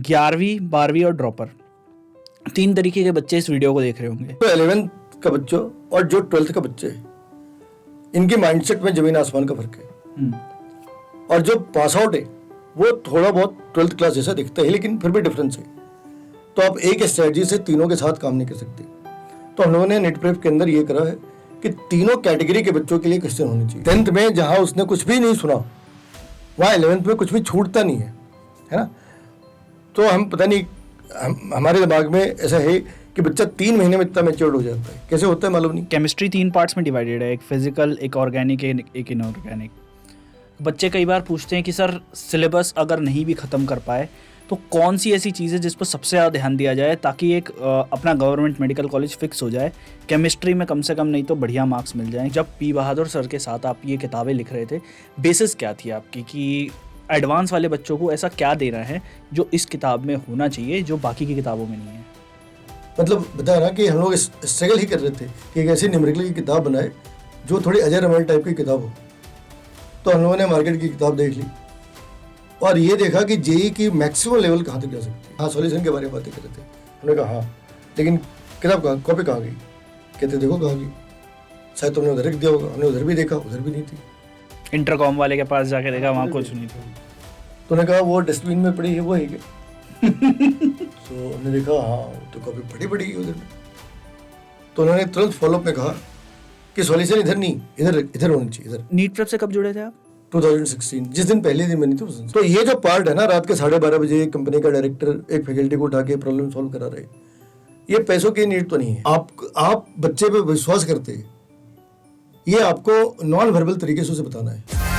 11वीं 12वीं और ड्रॉपर, 3 तरीके के बच्चे इस वीडियो को देख रहे होंगे। तो 11th का बच्चों और जो 12th का बच्चे हैं, इनके माइंडसेट में जमीन आसमान का फर्क है। और जो पास आउट है वो थोड़ा बहुत 12th क्लास जैसा दिखता है, लेकिन फिर भी डिफरेंस है। तो आप एक स्ट्रेटजी से तीनों के साथ काम नहीं कर सकते। तो हम लोगों ने नेट प्रेप के अंदर ये करा है कि तीनों कैटेगरी के बच्चों के लिए क्वेश्चन होने चाहिए। 10th में जहां उसने कुछ भी नहीं सुना, वहाँ 11th में कुछ भी छूटता नहीं है ना। तो हम पता नहीं, हमारे दिमाग में ऐसा है कि बच्चा 3 महीने में इतना मैच्योर्ड हो जाता है। कैसे होता है मालूम नहीं। केमिस्ट्री 3 पार्ट्स में डिवाइडेड है, एक फिजिकल, एक ऑर्गेनिक, एक इनऑर्गेनिक। बच्चे कई बार पूछते हैं कि सर सिलेबस अगर नहीं भी ख़त्म कर पाए तो कौन सी ऐसी चीज़ है जिस पर सबसे ज़्यादा ध्यान दिया जाए ताकि एक अपना गवर्नमेंट मेडिकल कॉलेज फिक्स हो जाए, केमिस्ट्री में कम से कम नहीं तो बढ़िया मार्क्स मिल जाएं। जब पी बहादुर सर के साथ आप ये किताबें लिख रहे थे, बेसिस क्या थी आपकी कि एडवांस वाले बच्चों को ऐसा क्या देना है जो इस किताब में होना चाहिए जो बाकी की किताबों में नहीं है? मतलब बताया ना कि हम लोग स्ट्रगल ही कर रहे थे कि एक ऐसी न्यूमेरिकल की किताब बनाए जो थोड़ी अजय रमल टाइप की किताब हो। तो हम लोगों ने मार्केट की किताब देख ली और ये देखा कि जेई की मैक्सिमम लेवल कहाँ तक जा सकती है। हाँ, सॉल्यूशन के बारे में बातें कर रहे थे। हमने कहा हाँ, लेकिन किताब कहाँ, कॉपी कहाँ गई? कहते देखो कहाँ गई, शायद तुमने उधर रख दिया होगा। हमने उधर भी देखा, उधर भी नहीं थी। इंटरकॉम वाले के पास जाके देखा, वहाँ कुछ नहीं था। तो उन्होंने कहा वो डस्टबिन में पड़ी है, वो है क्या? तो हमने देखा हाँ, तो कॉपी पड़ी है उधर में। तो उन्होंने तुरंत फॉलोअप में कहा कि सॉल्यूशन इधर नहीं, इधर होनी चाहिए, इधर। नीट प्रेप से कब जुड़े थे आप? 2016, जिस दिन पहले दिन बनी थी उस दिन। तो ये जो पार्ट है ना, रात के 12:30 बजे कंपनी का डायरेक्टर एक फैकल्टी को उठा के प्रॉब्लम सॉल्व करा रहे, ये पैसों की नीड तो नहीं है। आप बच्चे पे विश्वास करते हैं, ये आपको नॉन वर्बल तरीके से उसे बताना है।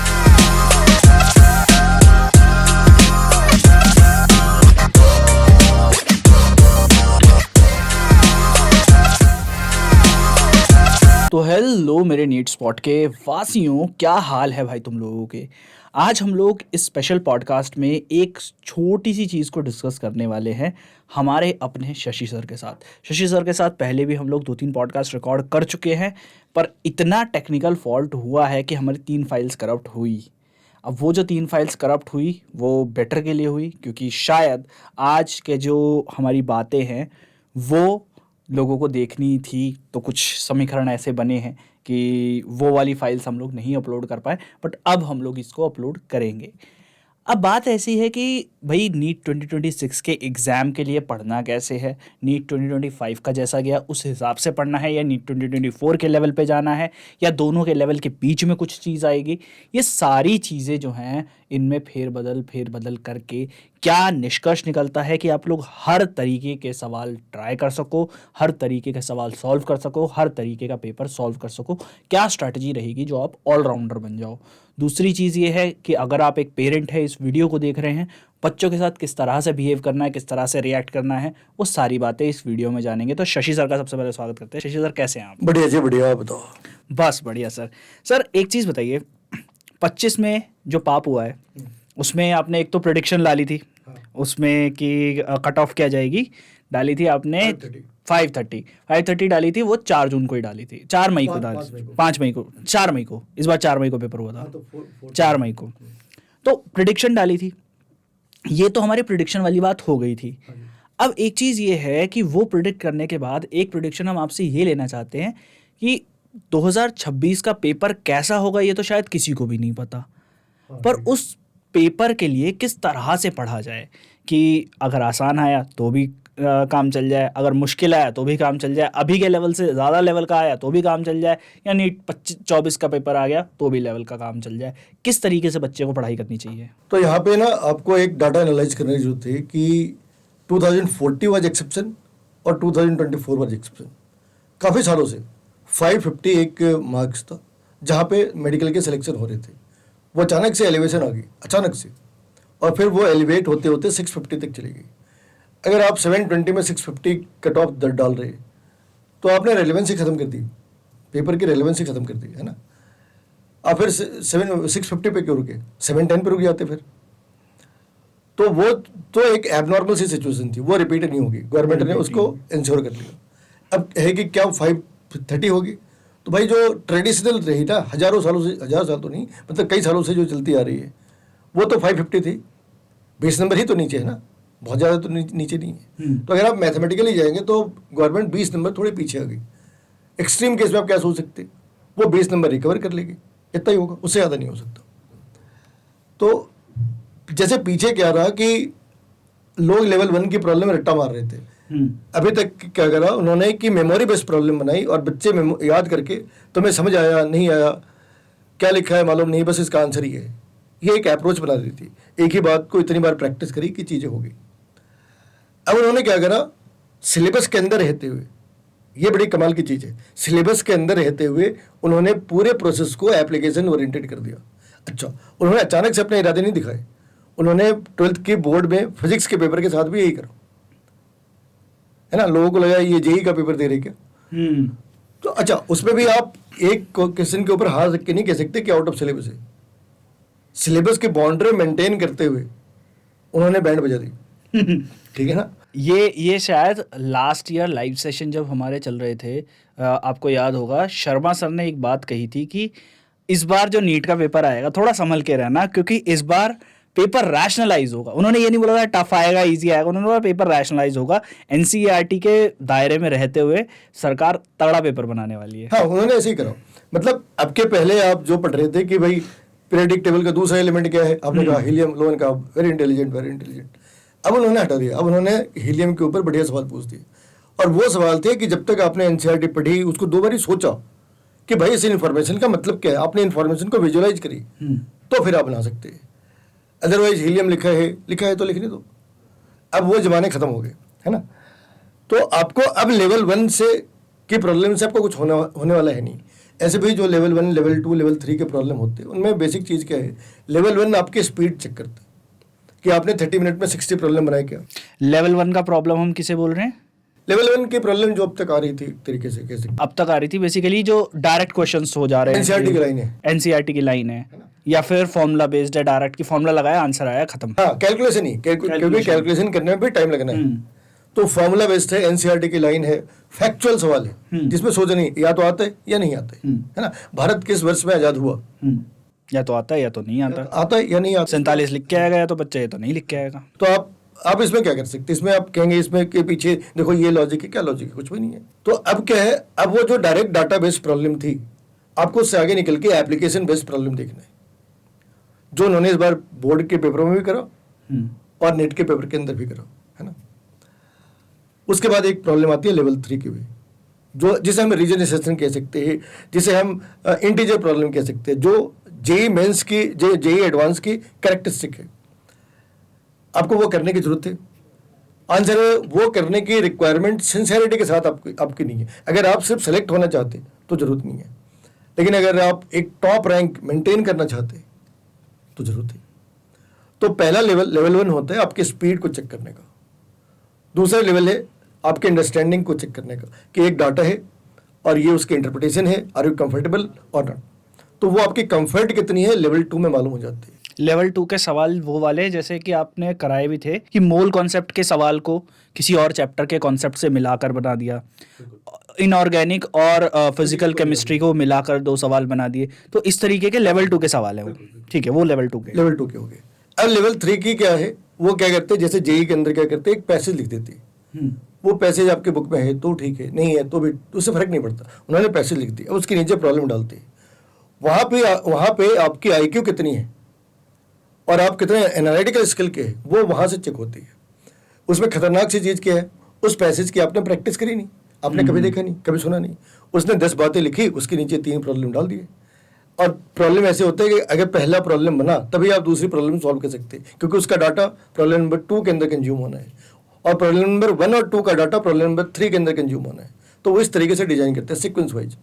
तो हेलो मेरे नीट स्पॉट के वासियों, क्या हाल है भाई तुम लोगों के। आज हम लोग इस स्पेशल पॉडकास्ट में एक छोटी सी चीज़ को डिस्कस करने वाले हैं हमारे अपने शशि सर के साथ। शशि सर के साथ पहले भी हम लोग 2-3 पॉडकास्ट रिकॉर्ड कर चुके हैं, पर इतना टेक्निकल फॉल्ट हुआ है कि हमारी 3 फाइल्स करप्ट हुई। अब वो जो 3 फाइल्स करप्ट हुई वो बेटर के लिए हुई, क्योंकि शायद आज के जो हमारी बातें हैं वो लोगों को देखनी थी। तो कुछ समीकरण ऐसे बने हैं कि वो वाली फाइल्स हम लोग नहीं अपलोड कर पाए, बट अब हम लोग इसको अपलोड करेंगे। अब बात ऐसी है कि भाई नीट 2026 के एग्ज़ाम के लिए पढ़ना कैसे है, नीट 2025 का जैसा गया उस हिसाब से पढ़ना है, या नीट 2024 के लेवल पे जाना है, या दोनों के लेवल के बीच में कुछ चीज़ आएगी। ये सारी चीज़ें जो हैं इनमें फेरबदल करके क्या निष्कर्ष निकलता है कि आप लोग हर तरीके के सवाल ट्राई कर सको, हर तरीके के सवाल सॉल्व कर सको, हर तरीके का पेपर सॉल्व कर सको। क्या स्ट्रैटेजी रहेगी जो आप ऑलराउंडर बन जाओ। दूसरी चीज़ ये है कि अगर आप एक पेरेंट है, इस वीडियो को देख रहे हैं, बच्चों के साथ किस तरह से बिहेव करना है, किस तरह से रिएक्ट करना है, वो सारी बातें इस वीडियो में जानेंगे। तो शशि सर का सबसे पहले स्वागत करते हैं। शशि सर कैसे हैं आप? बढ़िया जी, बढ़िया, आप बताओ। बस बढ़िया सर। सर एक चीज़ बताइए, 25 में जो पाप हुआ है उसमें आपने एक तो प्रेडिक्शन डाली थी, उसमें कि कट ऑफ क्या जाएगी, डाली थी आपने 530 डाली थी, वो 4 जून को ही डाली थी, 4 मई को डाली, 5 मई को, 4 मई को, इस बार 4 मई को पेपर हुआ था। तो 4 मई को तो प्रिडिक्शन डाली थी। ये तो हमारी प्रिडिक्शन वाली बात हो गई थी। अब एक चीज़ ये है कि वो प्रिडिक्ट करने के बाद एक प्रिडिक्शन हम आपसे ये लेना चाहते हैं कि 2026 का पेपर कैसा होगा, ये तो शायद किसी को भी नहीं पता, पर उस पेपर के लिए किस तरह से पढ़ा जाए कि अगर आसान आया तो भी काम चल जाए, अगर मुश्किल आया तो भी काम चल जाए, अभी के लेवल से ज़्यादा लेवल का आया तो भी काम चल जाए, या नीट 24 का पेपर आ गया तो भी लेवल का काम चल जाए। किस तरीके से बच्चे को पढ़ाई करनी चाहिए? तो यहाँ पे ना आपको एक डाटा एनालाइज करने की जरूरत है कि 2040 वाज एक्सेप्शन और 2024 वाज एक्सेप्शन। काफ़ी सालों से 551 मार्क्स था जहाँ पे मेडिकल के सिलेक्शन हो रहे थे, वो अचानक से एलिवेशन आ गई, अचानक से, और फिर वो एलिवेट होते होते 650 तक चली गई। अगर आप 720 में 650 कट ऑफ डाल रहे तो आपने रेलेवेंसी ख़त्म कर दी, पेपर की रेलेवेंसी ख़त्म कर दी, है ना। आप फिर 650 पे क्यों रुके, 710 पे रुक जाते फिर। तो वो तो एक एबनॉर्मल सी सिचुएशन थी, वो रिपीट नहीं होगी, गवर्नमेंट ने उसको इंश्योर कर लिया। अब है कि क्या 530 होगी, तो भाई जो ट्रेडिशनल रही ना हज़ारों सालों से, 1000 साल तो नहीं, मतलब कई सालों से जो चलती आ रही है, वो तो 550 थी। 20 नंबर ही तो नीचे है ना, बहुत ज़्यादा तो नीचे नहीं है। तो अगर आप मैथमेटिकली जाएंगे तो गवर्नमेंट 20 नंबर थोड़े पीछे आ गई। एक्सट्रीम केस में आप क्या सोच सकते, वो 20 नंबर रिकवर कर लेगी, इतना ही होगा, उससे ज़्यादा नहीं हो सकता। तो जैसे पीछे क्या रहा कि लोग लेवल 1 की प्रॉब्लम में रट्टा मार रहे थे, अभी तक क्या करा उन्होंने कि मेमोरी बेस्ड प्रॉब्लम बनाई और बच्चे याद करके तुम्हें समझ आया नहीं आया, क्या लिखा है मालूम नहीं, बस इसका आंसर ही है, ये एक अप्रोच बना दी थी। एक ही बात को इतनी बार प्रैक्टिस करी कि चीज़ें हो गई। अब उन्होंने क्या करा, सिलेबस के अंदर रहते हुए, ये बड़ी कमाल की चीज़ है, सिलेबस के अंदर रहते हुए उन्होंने पूरे प्रोसेस को एप्लीकेशन ओरिएंटेड कर दिया। अच्छा, उन्होंने अचानक से अपने इरादे नहीं दिखाए, उन्होंने 12th की बोर्ड में फिजिक्स के पेपर के साथ भी यही करा, है ना। लोगों को लगा ये जेई का पेपर दे रहे क्या। तो अच्छा, उसमें भी आप एक क्वेश्चन के ऊपर हार रख के नहीं कह सकते कि आउट ऑफ सिलेबस है। सिलेबस की बाउंड्री मेंटेन करते हुए उन्होंने बैंड बजा दी। ठीक है ना। ये शायद लास्ट ईयर लाइव सेशन जब हमारे चल रहे थे, आपको याद होगा शर्मा सर ने एक बात कही थी कि इस बार जो नीट का पेपर आएगा थोड़ा संभल के रहना, क्योंकि इस बार पेपर रैशनलाइज होगा। उन्होंने ये नहीं बोला था टफ आएगा इजी आएगा, उन्होंने बोला पेपर रैशनलाइज होगा, एनसीईआरटी के दायरे में रहते हुए सरकार तगड़ा पेपर बनाने वाली है। हाँ, उन्होंने ऐसे ही करा। मतलब अब के पहले आप जो पढ़ रहे थे कि भाई पीरियोडिक टेबल का दूसरा एलिमेंट क्या है, आपने कहा हीलियम, लोगों ने कहा वेरी इंटेलिजेंट वेरी इंटेलिजेंट। अब उन्होंने हटा दिया, अब उन्होंने हीलियम के ऊपर बढ़िया सवाल पूछ दिए, और वो सवाल थे कि जब तक आपने एनसीईआरटी पढ़ी उसको 2 बार सोचा कि भाई इस इन्फॉर्मेशन का मतलब क्या है, आपने इन्फॉर्मेशन को विजुअलाइज करी तो फिर आप बना सकते हैं। अदरवाइज हीलियम लिखा है तो लिखने दो। अब वो जमाने खत्म हो गए, है ना। तो आपको अब लेवल 1 से की प्रॉब्लम से आपको कुछ होने वाला है नहीं। ऐसे भी जो लेवल 1 लेवल 2 लेवल 3 के प्रॉब्लम होते हैं उनमें बेसिक चीज़ क्या है, लेवल 1 आपकी स्पीड चेक करते हैं कि आपने 30 मिनट में 60 प्रॉब्लम बनाए क्या। लेवल 1 का प्रॉब्लम हम किसे बोल रहे हैं? लेवल 1 की प्रॉब्लम जो अब तक आ रही थी तरीके से, कैसे अब तक आ रही थी बेसिकली जो डायरेक्ट क्वेश्चंस हो जा रहे हैं, एनसीईआरटी की लाइन है, एनसीईआरटी की लाइन है, या फिर फॉर्मूला बेस्ड है, डायरेक्ट की फॉर्मूला लगाया आंसर आया खत्म। हाँ, कैलकुलेशन ही, क्योंकि कैलकुलेशन करने में भी टाइम लगना है। तो फॉर्मूला बेस्ड है, एनसीईआरटी की लाइन है, फैक्चुअल सवाल है जिसमें सोचा नहीं या तो आता है या नहीं आता है ना। भारत किस वर्ष में आजाद हुआ, या तो आता है या तो नहीं आता, आता है या नहीं आता। 47 लिख के आएगा या तो बच्चा ये तो नहीं लिख के आएगा। तो आप इसमें क्या कर सकते हैं, इसमें आप कहेंगे इसमें के पीछे देखो ये लॉजिक है, क्या लॉजिक है, कुछ भी नहीं है। तो अब क्या है, अब वो जो डायरेक्ट डाटा बेस्ड प्रॉब्लम थी, आपको उससे आगे निकल के एप्लीकेशन बेस्ड प्रॉब्लम देखना है, जो उन्होंने इस बार बोर्ड के पेपरों में भी करा और नेट के पेपर के अंदर भी करा, है ना। उसके बाद एक प्रॉब्लम आती है लेवल 3 की भी, जो जिसे हम रीजनलाइजेशन कह सकते हैं, जिसे हम इंटीजर प्रॉब्लम कह सकते हैं, जो जेई मेंस की जेई एडवांस की कैरेक्टरिस्टिक है। आपको वो करने की जरूरत है, आंसर वो करने की रिक्वायरमेंट सिंसियरिटी के साथ आपकी नहीं है। अगर आप सिर्फ सेलेक्ट होना चाहते तो जरूरत नहीं है, लेकिन अगर आप एक टॉप रैंक मेंटेन करना चाहते तो जरूरत है। तो पहला लेवल 1 होता है आपके स्पीड को चेक करने का, दूसरा लेवल है आपके अंडरस्टैंडिंग को चेक करने का कि एक डाटा है और ये उसकी इंटरप्रिटेशन है, आर यू कंफर्टेबल और नॉट। तो वो आपकी कंफर्ट कितनी है लेवल 2 में मालूम हो जाती है। लेवल 2 के सवाल वो वाले जैसे कि आपने कराए भी थे कि मोल कॉन्सेप्ट के सवाल को किसी और चैप्टर के कॉन्सेप्ट से मिलाकर बना दिया, इनऑर्गेनिक और फिजिकल केमिस्ट्री को मिलाकर 2 सवाल बना दिए। तो इस तरीके के लेवल 2 के सवाल है वो, ठीक है, वो लेवल 2 के हो गए। अब लेवल 3 की क्या है, वो क्या करते हैं, जैसे जेई के अंदर क्या करते हैं, एक पैसेज लिख देते हैं। वो पैसेज आपके बुक में है तो ठीक है, नहीं है तो भी उससे फर्क नहीं पड़ता, उन्होंने पैसेज लिख दिया, उसके नीचे प्रॉब्लम डालते हैं। वहाँ पे आपकी आईक्यू कितनी है और आप कितने एनालिटिकल स्किल के हैं वो वहाँ से चेक होती है। उसमें खतरनाक सी चीज़ क्या है, उस पैसेज की आपने प्रैक्टिस करी नहीं, आपने कभी देखा नहीं, कभी सुना नहीं, उसने 10 बातें लिखी, उसके नीचे 3 प्रॉब्लम डाल दिए। और प्रॉब्लम ऐसे होता है कि अगर पहला प्रॉब्लम बना तभी आप दूसरी प्रॉब्लम सॉल्व कर सकते हैं, क्योंकि उसका डाटा प्रॉब्लम नंबर 2 के अंदर कंज्यूम होना है और प्रॉब्लम नंबर 1 और 2 का डाटा प्रॉब्लम नंबर 3 के अंदर कंज्यूम होना है। तो वो इस तरीके से डिजाइन करते हैं सीक्वेंस वाइज।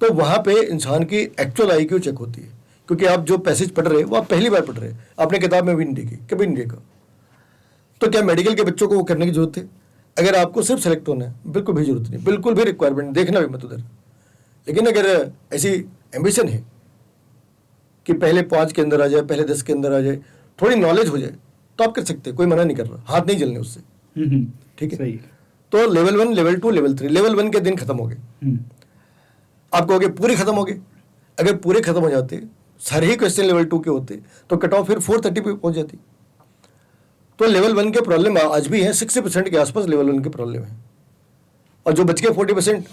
तो वहाँ पे इंसान की एक्चुअल आईक्यू चेक होती है, क्योंकि आप जो पैसेज पढ़ रहे हैं वो आप पहली बार पढ़ रहे हैं, आपने किताब में भी नहीं देखी, कभी नहीं देखा। तो क्या मेडिकल के बच्चों को वो करने की जरूरत है? अगर आपको सिर्फ सेलेक्ट होना है बिल्कुल भी जरूरत नहीं, बिल्कुल भी रिक्वायरमेंट देखना भी मत उधर। लेकिन अगर ऐसी एम्बिशन है कि पहले 5 के अंदर आ जाए, पहले 10 के अंदर आ जाए, थोड़ी नॉलेज हो जाए, तो आप कर सकते हैं, कोई मना नहीं कर रहा, हाथ नहीं जलने उससे, ठीक है। तो लेवल 1 लेवल 2 लेवल 3, लेवल 1 के दिन खत्म हो गए। आप कहोगे पूरे खत्म हो गए, अगर पूरे खत्म हो जाते, सारे ही क्वेश्चन लेवल 2 के होते, तो कट ऑफ फिर 430 पे पहुंच जाती। तो लेवल 1 के प्रॉब्लम आज भी हैं, 60% के आसपास लेवल 1 के प्रॉब्लम है, और जो बच के 40%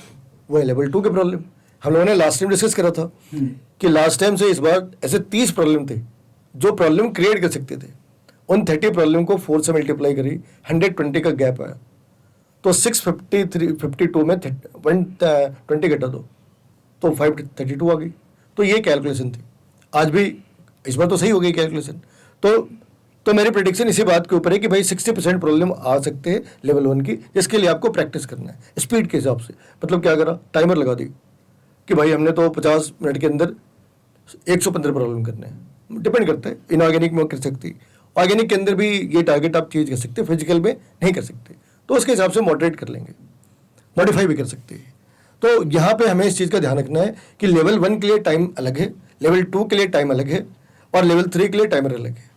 वो है लेवल 2 के प्रॉब्लम। हम लोगों ने लास्ट टाइम डिस्कस करा था कि लास्ट टाइम से इस बार ऐसे 30 प्रॉब्लम थे जो प्रॉब्लम क्रिएट कर सकते थे। उन 30 प्रॉब्लम को 4 से मल्टीप्लाई करी, 120 का गैप आया, तो 652 में 120 घटा दो तो 532 आ गई। तो ये कैलकुलेशन थी। आज भी इस बार तो सही हो गई कैलकुलेशन। तो मेरी प्रेडिक्शन इसी बात के ऊपर है कि भाई 60% प्रॉब्लम आ सकते हैं लेवल 1 की, जिसके लिए आपको प्रैक्टिस करना है स्पीड के हिसाब से। मतलब क्या करा, टाइमर लगा दी कि भाई हमने तो 50 मिनट के अंदर 115 प्रॉब्लम करने हैं। डिपेंड करता है, इनऑर्गेनिक में कर सकती, ऑर्गेनिक के अंदर भी ये टारगेट आप चेंज कर सकते, फिजिकल में नहीं कर सकते, तो उसके हिसाब से मॉडरेट कर लेंगे, मॉडिफाई भी कर सकते हैं। तो यहाँ पे हमें इस चीज़ का ध्यान रखना है कि लेवल 1 के लिए टाइम अलग है, लेवल 2 के लिए टाइम अलग है, और लेवल 3 के लिए टाइमर अलग है।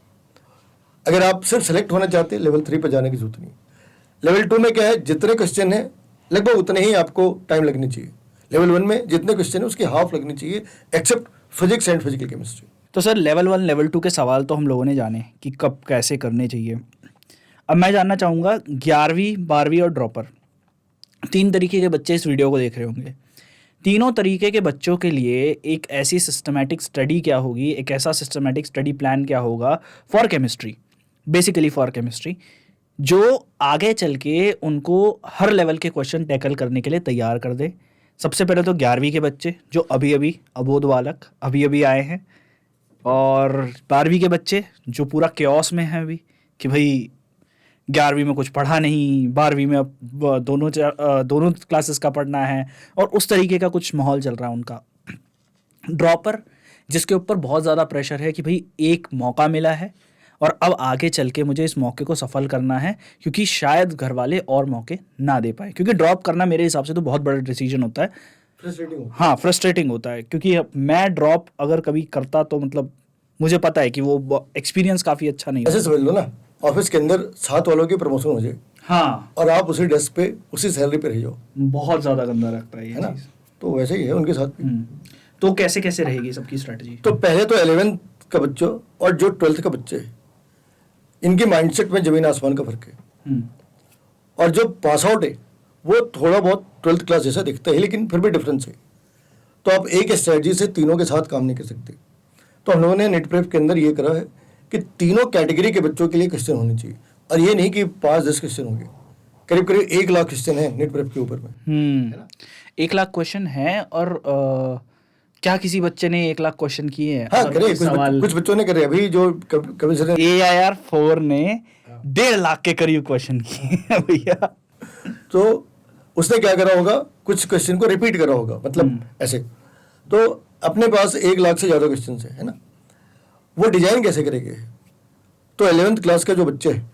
अगर आप सिर्फ सेलेक्ट होना चाहते हैं, लेवल 3 पर जाने की जरूरत नहीं। लेवल 2 में क्या है, जितने क्वेश्चन हैं लगभग उतने ही आपको टाइम लगनी चाहिए। लेवल 1 में जितने क्वेश्चन है उसकी हाफ लगनी चाहिए, except physics and physical chemistry. तो सर लेवल 1 लेवल 2 के सवाल तो हम लोगों ने जाने कि कब कैसे करने चाहिए। अब मैं जानना चाहूँगा 11वीं 12वीं और ड्रॉपर, 3 तरीके के बच्चे इस वीडियो को देख रहे होंगे। तीनों तरीके के बच्चों के लिए एक ऐसी सिस्टमैटिक स्टडी क्या होगी, एक ऐसा सिस्टमैटिक स्टडी प्लान क्या होगा for chemistry, basically for chemistry, जो आगे चल के उनको हर लेवल के क्वेश्चन टैकल करने के लिए तैयार कर दे। सबसे पहले तो 11वीं के बच्चे जो अभी अभी अबोध बालक अभी अभी आए हैं, और 12वीं के बच्चे जो पूरा क्योस में हैं अभी कि भाई 11वीं में कुछ पढ़ा नहीं, 12वीं में अब दोनों क्लासेस का पढ़ना है, और उस तरीके का कुछ माहौल चल रहा है उनका। ड्रॉपर जिसके ऊपर बहुत ज़्यादा प्रेशर है कि भाई एक मौका मिला है और अब आगे चल के मुझे इस मौके को सफल करना है, क्योंकि शायद घर वाले और मौके ना दे पाए, क्योंकि ड्रॉप करना मेरे हिसाब से तो बहुत बड़ा डिसीजन होता है। हाँ, फ्रस्ट्रेटिंग होता है, क्योंकि मैं ड्रॉप अगर कभी करता तो मतलब मुझे पता है कि वो एक्सपीरियंस काफ़ी अच्छा नहीं ऐसे समझ लो ना, ऑफिस के अंदर 7 वालों की प्रमोशन हो जाए, हाँ, और आप उसी डेस्क पे उसी सैलरी पे रह जाओ, बहुत ज़्यादा गंदा लगता है ये है ना। चीज़। तो वैसे ही है उनके साथ भी। तो कैसे कैसे रहेगी सबकी स्ट्रेटजी? तो पहले तो 11th का बच्चों और जो 12th का बच्चे है, इनके माइंडसेट में जमीन आसमान का फर्क है। और जो पास आउट है वो थोड़ा बहुत 12th क्लास जैसा दिखता है, लेकिन फिर भी डिफरेंस है। तो आप एक स्ट्रेटजी से तीनों के साथ काम नहीं कर सकते। तो हम लोगों ने नेट प्रेप के अंदर ये करा है कि तीनों कैटेगरी के बच्चों के लिए क्वेश्चन होने चाहिए, और ये नहीं कि 5-10 क्वेश्चन होंगे, करीब करीब 1 लाख क्वेश्चन है नेट प्रेप के ऊपर में। 1 लाख क्वेश्चन है, और क्या किसी बच्चे ने 1 लाख क्वेश्चन किए हैं? हाँ करे, कुछ बच्चों ने करे। अभी जो कभी सर AIR4 ने 1.5 लाख के करीब क्वेश्चन किए हैं भैया। तो उसने क्या करा होगा, कुछ क्वेश्चन को रिपीट करा होगा, मतलब ऐसे। तो अपने पास 1 लाख से ज़्यादा क्वेश्चन है ना, वो डिजाइन कैसे करेंगे? तो 11th क्लास के जो बच्चे हैं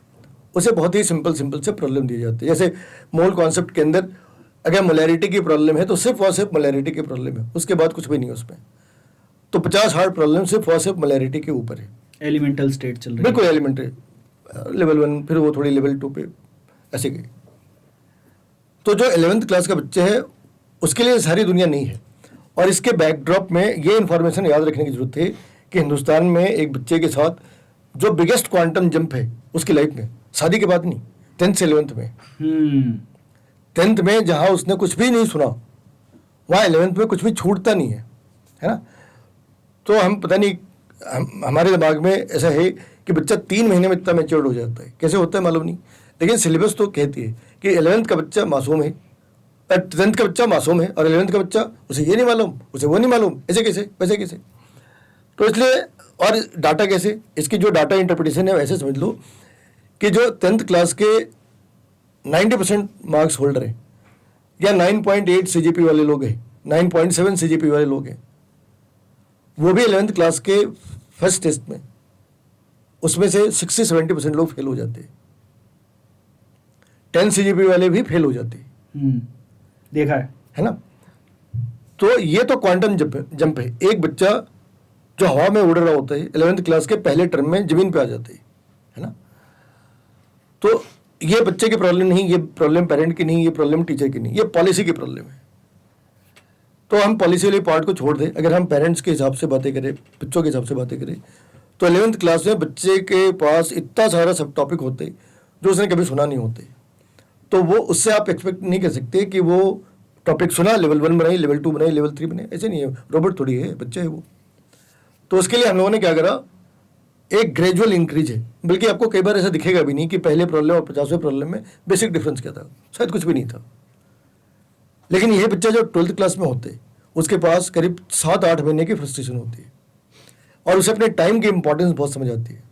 उसे बहुत ही सिंपल से प्रॉब्लम दिए जाते हैं। जैसे मोल कॉन्सेप्ट के अंदर अगर मोलैरिटी की प्रॉब्लम है तो सिर्फ और सिर्फ मोलैरिटी की प्रॉब्लम है, उसके बाद कुछ भी नहीं है उसमें। तो 50 हार्ड प्रॉब्लम सिर्फ और सिर्फ मोलैरिटी के ऊपर है। एलिमेंटल स्टेट चल रही है, बिल्कुल एलिमेंट्री, लेवल 1, फिर वो थोड़ी लेवल 2 पे ऐसे गई। तो जो 11th क्लास का बच्चे है उसके लिए सारी दुनिया नहीं है। और इसके बैकड्रॉप में ये इन्फॉर्मेशन याद रखने की जरूरत है कि हिंदुस्तान में एक बच्चे के साथ जो बिगेस्ट क्वांटम जंप है उसकी लाइफ में, शादी के बाद नहीं, 10th से 11th में। 10th में जहाँ उसने कुछ भी नहीं सुना, वहाँ 11th में कुछ भी छूटता नहीं है ना। तो हम पता नहीं, हमारे दिमाग में ऐसा है कि बच्चा 3 महीने में इतना मैच्योर्ड हो जाता है, कैसे होता है मालूम नहीं, लेकिन सिलेबस तो कहती है कि 11th का बच्चा मासूम है, 10th का बच्चा मासूम है, और 11th का बच्चा उसे ये नहीं मालूम, उसे वो नहीं मालूम, ऐसे कैसे, वैसे कैसे। तो इसलिए, और डाटा कैसे, इसकी जो डाटा इंटरप्रिटेशन है वैसे समझ लो कि जो 10th क्लास के 90% मार्क्स होल्डर हैं, या 9.8 CGP वाले लोग हैं, 9.7 CGP वाले लोग हैं, वो भी 11th क्लास के फर्स्ट टेस्ट में उसमें से 60-70% लोग फेल हो जाते हैं। 10 CGP वाले भी फेल हो जाते हैं, देखा है ना। तो ये तो क्वांटम जंप है। एक बच्चा जो हवा में उड़ रहा होता है 11th क्लास के पहले टर्म में जमीन पे आ जाता है ना। तो ये बच्चे की प्रॉब्लम नहीं, ये प्रॉब्लम पेरेंट की नहीं, ये प्रॉब्लम टीचर की नहीं, ये पॉलिसी की प्रॉब्लम है। तो हम पॉलिसी वाले पार्ट को छोड़ दें, अगर हम पेरेंट्स के हिसाब से बातें करें, बच्चों के हिसाब से बातें करें, तो 11th क्लास में बच्चे के पास इतना सारा सब टॉपिक होते जो उसने कभी सुना नहीं होते, तो वो उससे आप एक्सपेक्ट नहीं कर सकते कि वो टॉपिक सुना, लेवल 1 बनाई, लेवल 2 बनाई, लेवल 3 बनाई, ऐसे नहीं है। रोबोट थोड़ी है, बच्चा है वो। तो उसके लिए हम लोगों ने क्या करा, एक ग्रेजुअल इंक्रीज है, बल्कि आपको कई बार ऐसा दिखेगा भी नहीं कि पहले प्रॉब्लम और 50वें प्रॉब्लम में बेसिक डिफरेंस क्या था, शायद कुछ भी नहीं था। लेकिन यह बच्चा जो 12th क्लास में होते उसके पास करीब 7-8 महीने की फ्रस्ट्रेशन होती है और उसे अपने टाइम की इंपॉर्टेंस बहुत समझ आती है।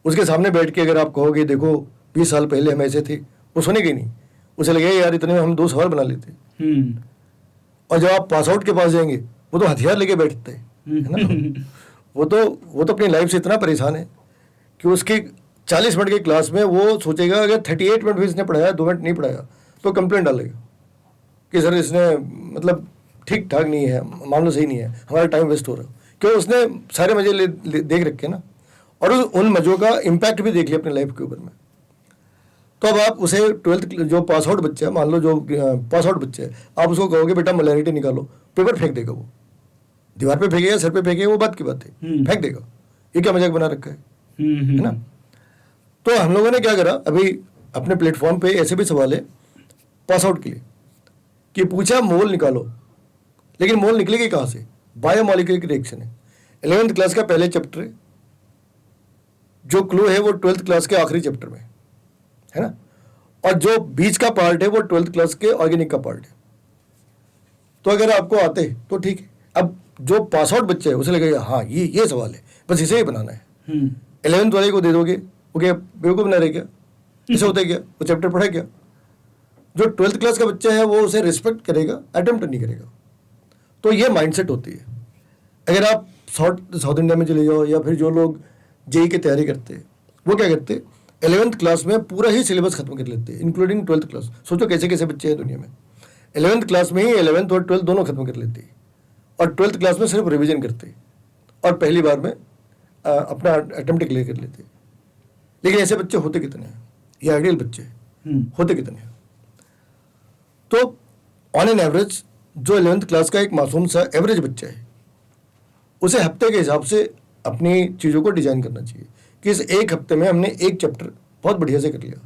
उसके सामने बैठ के अगर आप कहोगे देखो 20 साल पहले हम ऐसे थे, वो सुनेगी नहीं। उसे लगेगा यार इतने में हम 2 सवाल बना लेते। और जब आप पास आउट के पास जाएंगे वो तो हथियार लेके बैठते हैं, है ना। वो तो अपनी लाइफ से इतना परेशान है कि उसके 40 मिनट की क्लास में वो सोचेगा अगर 38 मिनट भी इसने पढ़ाया, 2 मिनट नहीं पढ़ाया तो कंप्लेंट डालेगा कि सर इसने मतलब ठीक ठाक नहीं है, मामला सही नहीं है, हमारा टाइम वेस्ट हो रहा है। क्यों, उसने सारे मजे देख रखे ना, और उन मज़ों का इम्पैक्ट भी देख लिया अपनी लाइफ के ऊपर में। तो अब आप उसे 12th जो पास आउट बच्चा है, मान लो जो पास आउट बच्चा है, आप उसको कहोगे बेटा मॉलरिटी निकालो, पेपर फेंक देगा। वो दीवार पे फेंकेगा, सर पे फेंकेगा, वो बात की बात है, फेंक देगा। ये क्या मजाक बना रखा है ना। तो हम लोगों ने क्या करा, अभी अपने प्लेटफॉर्म पे ऐसे भी सवाल है पास आउट के लिए कि पूछा मोल निकालो, लेकिन मोल निकलेगी कहाँ से, बायोमॉलिक्यूलर रिएक्शन है। 11th क्लास का पहले चैप्टर है, जो क्लू है वो 12th क्लास के आखिरी चैप्टर में है ना, और जो बीच का पार्ट है वो 12th क्लास के ऑर्गेनिक का पार्ट है। तो अगर आपको आते तो ठीक है। अब जो पास आउट बच्चे है उसे लगेगा हाँ ये सवाल है, बस इसे ही बनाना है। 11th वाले को दे दोगे, वो क्या बेवकूफ़ बना रहे क्या, ऐसा होता है क्या, वो चैप्टर पढ़ा क्या। जो 12th क्लास का बच्चा है वो उसे रिस्पेक्ट करेगा, अटेम्प्ट नहीं करेगा। तो ये माइंडसेट होती है। अगर आप साउथ इंडिया में चले जाओ, या फिर जो लोग जेई की तैयारी करते हैं वो क्या करते हैं, 11th क्लास में पूरा ही सिलेबस खत्म कर लेते हैं, इंक्लूडिंग 12th क्लास। सोचो कैसे कैसे बच्चे हैं दुनिया में। 11th क्लास में ही 11th और 12th दोनों खत्म कर लेते हैं, और 12th क्लास में सिर्फ रिवीजन करते हैं, और पहली बार में अपना अटेम्प्ट क्लियर कर लेते हैं। लेकिन ऐसे बच्चे होते कितने हैं, ये आइडियल बच्चे होते कितने हैं। तो ऑन एन एवरेज जो 11th क्लास का एक मासूम सा एवरेज बच्चा है, उसे हफ्ते के हिसाब से अपनी चीज़ों को डिजाइन करना चाहिए कि इस एक हफ्ते में हमने एक चैप्टर बहुत बढ़िया से कर लिया,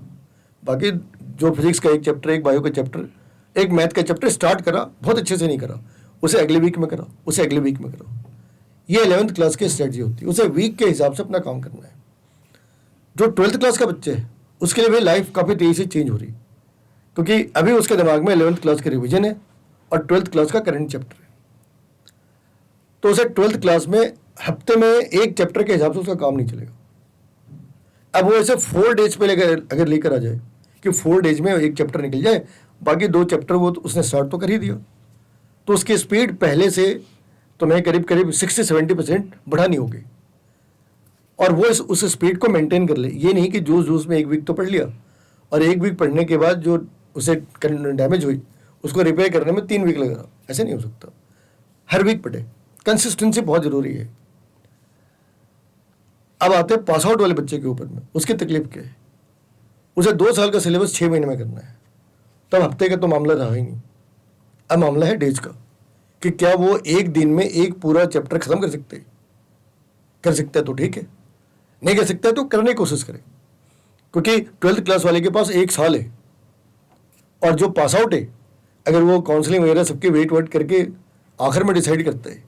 बाकी जो फिजिक्स का एक चैप्टर, एक बायो का चैप्टर, एक मैथ का चैप्टर स्टार्ट करा, बहुत अच्छे से नहीं करा, उसे अगले वीक में करा, उसे अगले वीक में करा। ये 11th क्लास की स्ट्रेटजी होती है। उसे वीक के हिसाब से अपना काम करना है। जो 12th क्लास का बच्चा है उसके लिए भी लाइफ काफ़ी तेज़ी से चेंज हो रही, क्योंकि अभी उसके दिमाग में 11th क्लास का रिवीजन है और 12th क्लास का करंट चैप्टर है। तो उसे 12th क्लास में हफ्ते में एक चैप्टर के हिसाब से उसका काम नहीं चलेगा। अब वो ऐसे 4 डेज पे अगर लेकर आ जाए कि 4 डेज में एक चैप्टर निकल जाए, बाकी 2 चैप्टर वो तो उसने स्टार्ट तो कर ही दिया, तो उसकी स्पीड पहले से तो मैं करीब 60-70% बढ़ानी होगी, और वो उस स्पीड को मेंटेन कर ले। ये नहीं कि जूस में एक वीक तो पढ़ लिया और एक वीक पढ़ने के बाद जो उसे डैमेज हुई उसको रिपेयर करने में 3 वीक लगा, ऐसे नहीं हो सकता। हर वीक पढ़े, कंसिस्टेंसी बहुत ज़रूरी है। अब आते हैं पास आउट वाले बच्चे के ऊपर में, उसकी तकलीफ क्या है। उसे 2 साल का सिलेबस 6 महीने में करना है, तब हफ्ते का तो मामला रहा ही नहीं। अब मामला है डेज का, कि क्या वो एक दिन में एक पूरा चैप्टर खत्म कर सकते हैं तो ठीक है, नहीं कर सकता तो करने की कोशिश करें, क्योंकि 12th क्लास वाले के पास 1 साल है, और जो पास आउट है अगर वो काउंसलिंग वगैरह सबके वेट करके आखिर में डिसाइड करते हैं,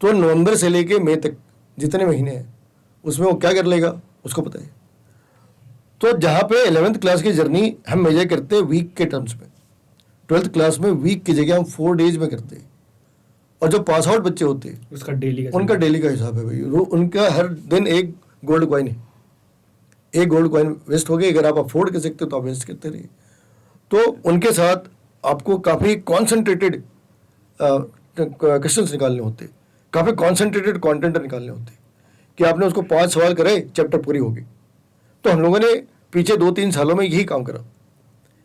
तो नवंबर से लेके मई तक जितने महीने हैं उसमें वो क्या कर लेगा उसको पता है। तो जहाँ पे 11th क्लास की जर्नी हम मेजर करते हैं वीक के टर्म्स में, 12th क्लास में वीक की जगह हम 4 डेज में करते हैं। और जो पास आउट बच्चे होते हैं उसका डेली का हिसाब है भाई, उनका हर दिन एक गोल्ड कॉइन है। एक गोल्ड कॉइन वेस्ट हो गई, अगर आप अफोर्ड कर सकते हो तो आप वेस्ट करते रहिए। तो उनके साथ आपको काफ़ी कॉन्सेंट्रेटेड क्वेश्चंस निकालने होते, काफ़ी कॉन्सेंट्रेटेड कंटेंट निकालने होते, कि आपने उसको 5 सवाल करे, चैप्टर पूरी होगी। तो हम लोगों ने पीछे 2-3 सालों में यही काम करा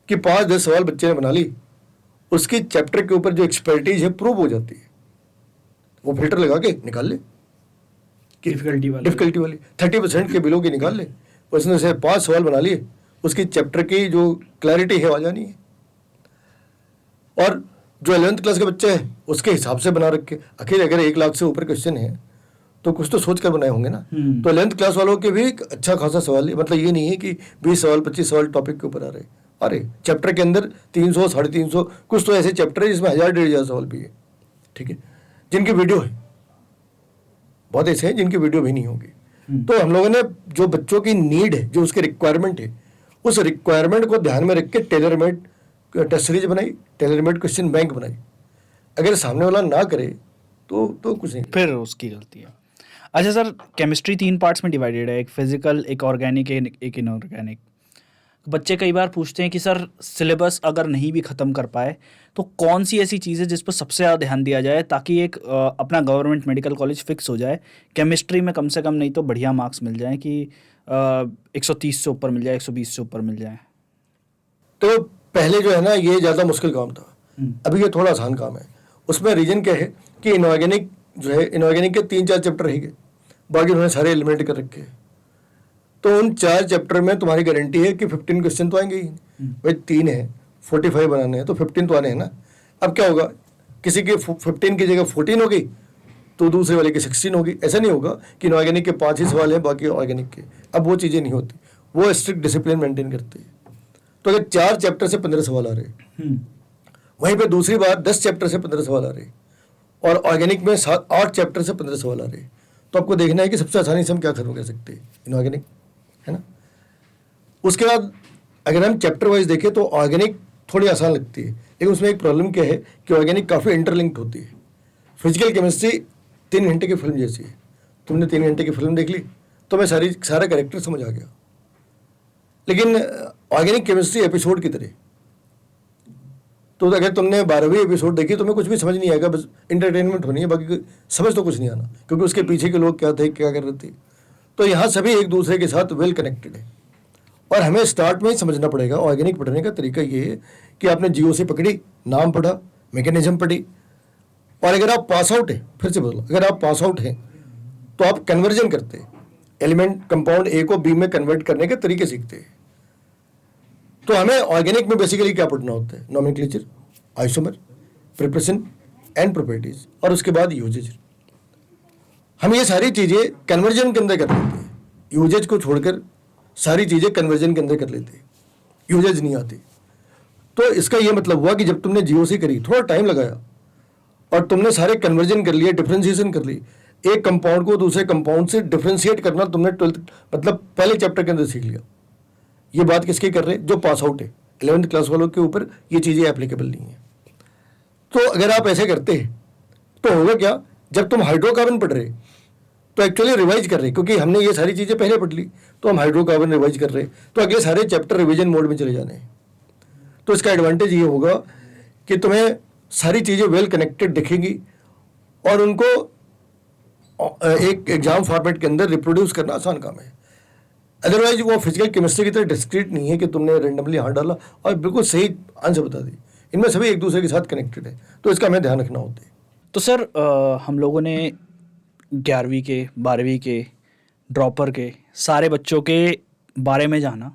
कि 5-10 सवाल बच्चे ने बना ली, उसकी चैप्टर के ऊपर जो एक्सपर्टीज है प्रूव हो जाती है, वो फिल्टर लगा के निकाल ले, डिफिकल्टी वाली 30% के बिलो की निकाल ले। उसने से 5 सवाल बना लिए, उसकी चैप्टर की जो क्लैरिटी है आ जानी है। और जो 11th क्लास के बच्चे हैं उसके हिसाब से बना रखे। आखिर अगर 1 लाख से ऊपर क्वेश्चन है तो कुछ तो सोच कर बनाए होंगे ना। हम्म। तो 11th क्लास वालों के भी एक अच्छा खासा सवाल है, मतलब ये नहीं है कि 20 सवाल 25 सवाल टॉपिक के ऊपर आ रहे। अरे चैप्टर के अंदर 300 350, कुछ तो ऐसे चैप्टर है जिसमें 1000 1500 सवाल भी है, ठीक है, जिनकी वीडियो है। बहुत ऐसे हैं जिनकी वीडियो भी नहीं होगी। तो हम लोगों ने जो बच्चों की नीड है, जो उसकी रिक्वायरमेंट है, उस रिक्वायरमेंट को ध्यान में रख के टेलर मेड टेस्ट सीरीज बनाई, टेलर मेड क्वेश्चन बैंक बनाई। अगर सामने वाला ना करे तो कुछ नहीं। फिर उसकी गलती है। अच्छा सर, केमिस्ट्री 3 पार्ट्स में डिवाइडेड है, एक फिजिकल, एक ऑर्गेनिक, एक इनऑर्गेनिक। बच्चे कई बार पूछते हैं कि सर सिलेबस अगर नहीं भी ख़त्म कर पाए तो कौन सी ऐसी चीज़ है जिस पर सबसे ज़्यादा ध्यान दिया जाए ताकि एक अपना गवर्नमेंट मेडिकल कॉलेज फिक्स हो जाए, केमिस्ट्री में कम से कम नहीं तो बढ़िया मार्क्स मिल जाएं कि 130 से ऊपर मिल जाए, 120 से ऊपर मिल जाए। तो पहले जो है ना, ये ज़्यादा मुश्किल काम था, अभी ये थोड़ा आसान काम है। उसमें रीजन क्या है कि इनऑर्गेनिक जो है, इनऑर्गेनिक के 3-4 चैप्टर रहेंगे, बाकी उन्होंने सारे एलिमिनेट कर रखे हैं। तो उन 4 चैप्टर में तुम्हारी गारंटी है कि 15 क्वेश्चन तो आएंगे ही। भाई 3 है, 45 बनाने हैं तो 15 तो आने हैं ना। अब क्या होगा, किसी के 15 की जगह 14 हो गई तो दूसरे वाले की 16 होगी। ऐसा नहीं होगा कि इनऑर्गेनिक के 5 ही सवाल हैं बाकी ऑर्गेनिक के। अब वो चीज़ें नहीं होती, वो स्ट्रिक्ट डिसिप्लिन मेंटेन करती है। तो अगर 4 चैप्टर से 15 सवाल आ रहे हैं, वहीं पे दूसरी बार 10 चैप्टर से 15 सवाल आ रहे हैं, और ऑर्गेनिक में 8 चैप्टर से 15 सवाल आ रहे हैं, तो आपको देखना है कि सबसे आसानी से हम क्या खत्म कर सकते हैं, इनऑर्गेनिक, है ना। उसके बाद अगर हम चैप्टर वाइज देखें तो ऑर्गेनिक थोड़ी आसान लगती है, लेकिन उसमें एक प्रॉब्लम क्या है कि ऑर्गेनिक काफ़ी इंटरलिंक्ड होती है। फिजिकल केमिस्ट्री 3 घंटे की फिल्म जैसी है। तुमने 3 घंटे की फिल्म देख ली तो मैं सारा कैरेक्टर समझ आ गया, लेकिन ऑर्गेनिक केमिस्ट्री एपिसोड की तरह। तो अगर तुमने 12वीं एपिसोड देखी तुम्हें कुछ भी समझ नहीं आएगा, बस इंटरटेनमेंट होनी है, बाकी समझ तो कुछ नहीं आना, क्योंकि उसके पीछे के लोग क्या थे, क्या कर रहे थे। तो यहाँ सभी एक दूसरे के साथ वेल कनेक्टेड है, और हमें स्टार्ट में ही समझना पड़ेगा। ऑर्गेनिक पढ़ने का तरीका ये है कि आपने जीओसी पकड़ी, नाम पढ़ा, मैकेनिज्म पढ़ी, और अगर आप पास आउट हैं, फिर से बोलो, अगर आप पास आउट हैं तो आप कन्वर्जन करते हैं, एलिमेंट कंपाउंड ए को बी में कन्वर्ट करने के तरीके सीखते हैं। तो हमें ऑर्गेनिक में बेसिकली क्या पढ़ना होता है, nomenclature, isomer, preparation and properties, और उसके बाद यूजेज। हम ये सारी चीज़ें कन्वर्जन के अंदर कर लेते हैं, यूजेज को छोड़कर सारी चीज़ें कन्वर्जन के अंदर कर लेते हैं, यूजेज नहीं आती। तो इसका ये मतलब हुआ कि जब तुमने जीओसी करी, थोड़ा टाइम लगाया, और तुमने सारे कन्वर्जन कर लिए, डिफ्रेंशिएशन कर ली, एक कंपाउंड को दूसरे कंपाउंड से डिफ्रेंशिएट करना तुमने 12th मतलब पहले चैप्टर के अंदर सीख लिया। ये बात किसकी कर रहे हैं, जो पास आउट है। 11th क्लास वालों के ऊपर ये चीज़ें एप्लीकेबल नहीं है। तो अगर आप ऐसे करते हैं तो होगा क्या, जब तुम हाइड्रोकार्बन पढ़ रहे तो एक्चुअली रिवाइज कर रहे, क्योंकि हमने ये सारी चीज़ें पहले पढ़ ली, तो हम हाइड्रोकार्बन रिवाइज कर रहे, तो अगले सारे चैप्टर रिवीजन मोड में चले जाने हैं। तो इसका एडवांटेज ये होगा कि तुम्हें सारी चीज़ें वेल कनेक्टेड दिखेंगी, और उनको एक एग्जाम फॉर्मेट के अंदर रिप्रोड्यूस करना आसान काम है। अदरवाइज वो फिजिकल केमिस्ट्री की तरह डिस्क्रीट नहीं है कि तुमने रेंडमली हाथ डाला और बिल्कुल सही आंसर बता दी। इनमें सभी एक दूसरे के साथ कनेक्टेड है, तो इसका हमें ध्यान रखना होता है। तो सर हम लोगों ने 11वीं के, 12वीं के, ड्रॉपर के सारे बच्चों के बारे में जाना,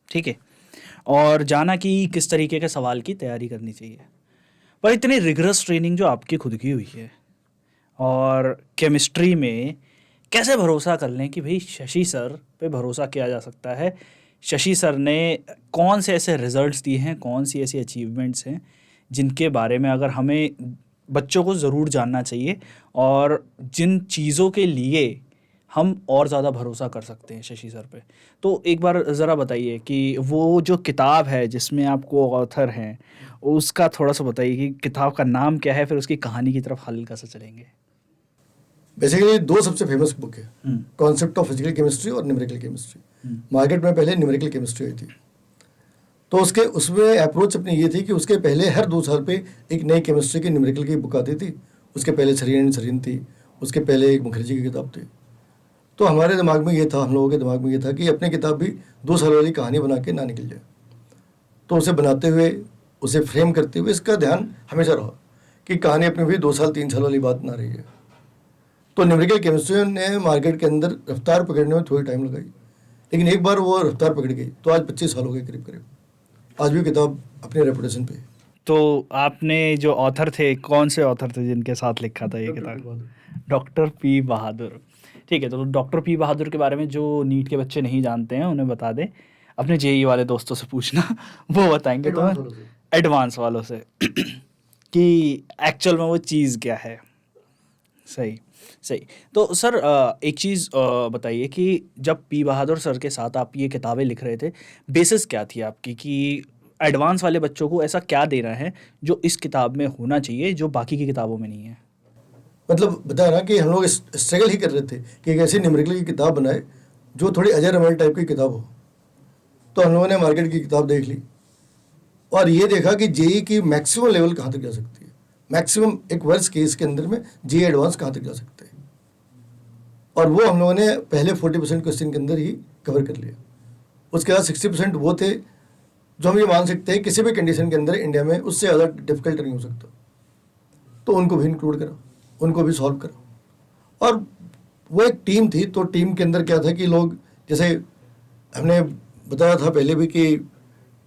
ठीक है, और जाना कि किस तरीके के सवाल की तैयारी करनी चाहिए। पर इतनी रिगरस ट्रेनिंग जो आपकी खुद की हुई है, और केमिस्ट्री में कैसे भरोसा कर लें कि भाई शशि सर पे भरोसा किया जा सकता है, शशि सर ने कौन से ऐसे रिजल्ट्स दिए हैं, कौन सी ऐसी अचीवमेंट्स हैं जिनके बारे में अगर हमें बच्चों को ज़रूर जानना चाहिए, और जिन चीज़ों के लिए हम और ज़्यादा भरोसा कर सकते हैं शशि सर पे। तो एक बार ज़रा बताइए कि वो जो किताब है जिसमें आपको ऑथर हैं, उसका थोड़ा सा बताइए कि किताब का नाम क्या है, फिर उसकी कहानी की तरफ हल्का सा चलेंगे। बेसिकली 2 सबसे फेमस बुक है, कॉन्सेप्ट ऑफ फिजिकल केमिस्ट्री और न्यूमेरिकल केमिस्ट्री। मार्केट में पहले न्यूमेरिकल केमिस्ट्री आई थी, तो उसमें अप्रोच अपनी ये थी कि उसके पहले हर 2 साल पे एक नई केमिस्ट्री की न्यूमेरिकल की बुक आती थी। उसके पहले सरीन थी, उसके पहले एक मुखर्जी की किताब थी। तो हमारे दिमाग में ये था, हम लोगों के दिमाग में ये था कि अपनी किताब भी 2 साल वाली कहानी बना के ना निकल जाए। तो उसे बनाते हुए, उसे फ्रेम करते हुए इसका ध्यान हमेशा रहा कि कहानी अपनी भी 2 साल 3 साल वाली बात ना रही है। तो न्यूमेरिकल केमिस्ट्री ने मार्केट के अंदर रफ्तार पकड़ने में थोड़ी टाइम लगाई, लेकिन एक बार वो रफ्तार पकड़ गई तो आज 25 साल हो गए करीब करीब, आज भी किताब अपने रेपुटेशन पे। तो आपने जो ऑथर थे, कौन से ऑथर थे जिनके साथ लिखा था ये किताब? डॉक्टर पी बहादुर। ठीक है, तो डॉक्टर पी बहादुर के बारे में जो नीट के बच्चे नहीं जानते हैं उन्हें बता दें, अपने जेई वाले दोस्तों से पूछना वो बताएंगे एडवांस तुम्हें, वालों से। एडवांस वालों से कि एक्चुअल में वो चीज़ क्या है। सही सही। तो सर एक चीज़ बताइए कि जब पी बहादुर सर के साथ आप ये किताबें लिख रहे थे, बेसिस क्या थी आपकी कि एडवांस वाले बच्चों को ऐसा क्या देना है जो इस किताब में होना चाहिए जो बाकी की किताबों में नहीं है? मतलब बताया ना कि हम लोग स्ट्रगल ही कर रहे थे कि एक ऐसी न्यूमेरिकल की किताब बनाए जो थोड़ी अजय रमल टाइप की किताब हो। तो हम लोगों ने मार्केट की किताब देख ली और ये देखा कि जेई की मैक्सिमम लेवल कहाँ तक जा सकती है, मैक्सिमम एक वर्स्ट केस के अंदर में जेई एडवांस कहाँ तक जा सकते हैं। और वो हम लोगों ने पहले 40% क्वेश्चन के अंदर ही कवर कर लिया। उसके बाद 60% वो थे जो हम ये मान सकते हैं किसी भी कंडीशन के अंदर इंडिया में उससे ज़्यादा डिफिकल्ट नहीं हो सकता, तो उनको भी इंक्लूड करा, उनको भी सॉल्व करा। और वो एक टीम थी, तो टीम के अंदर क्या था कि लोग, जैसे हमने बताया था पहले भी कि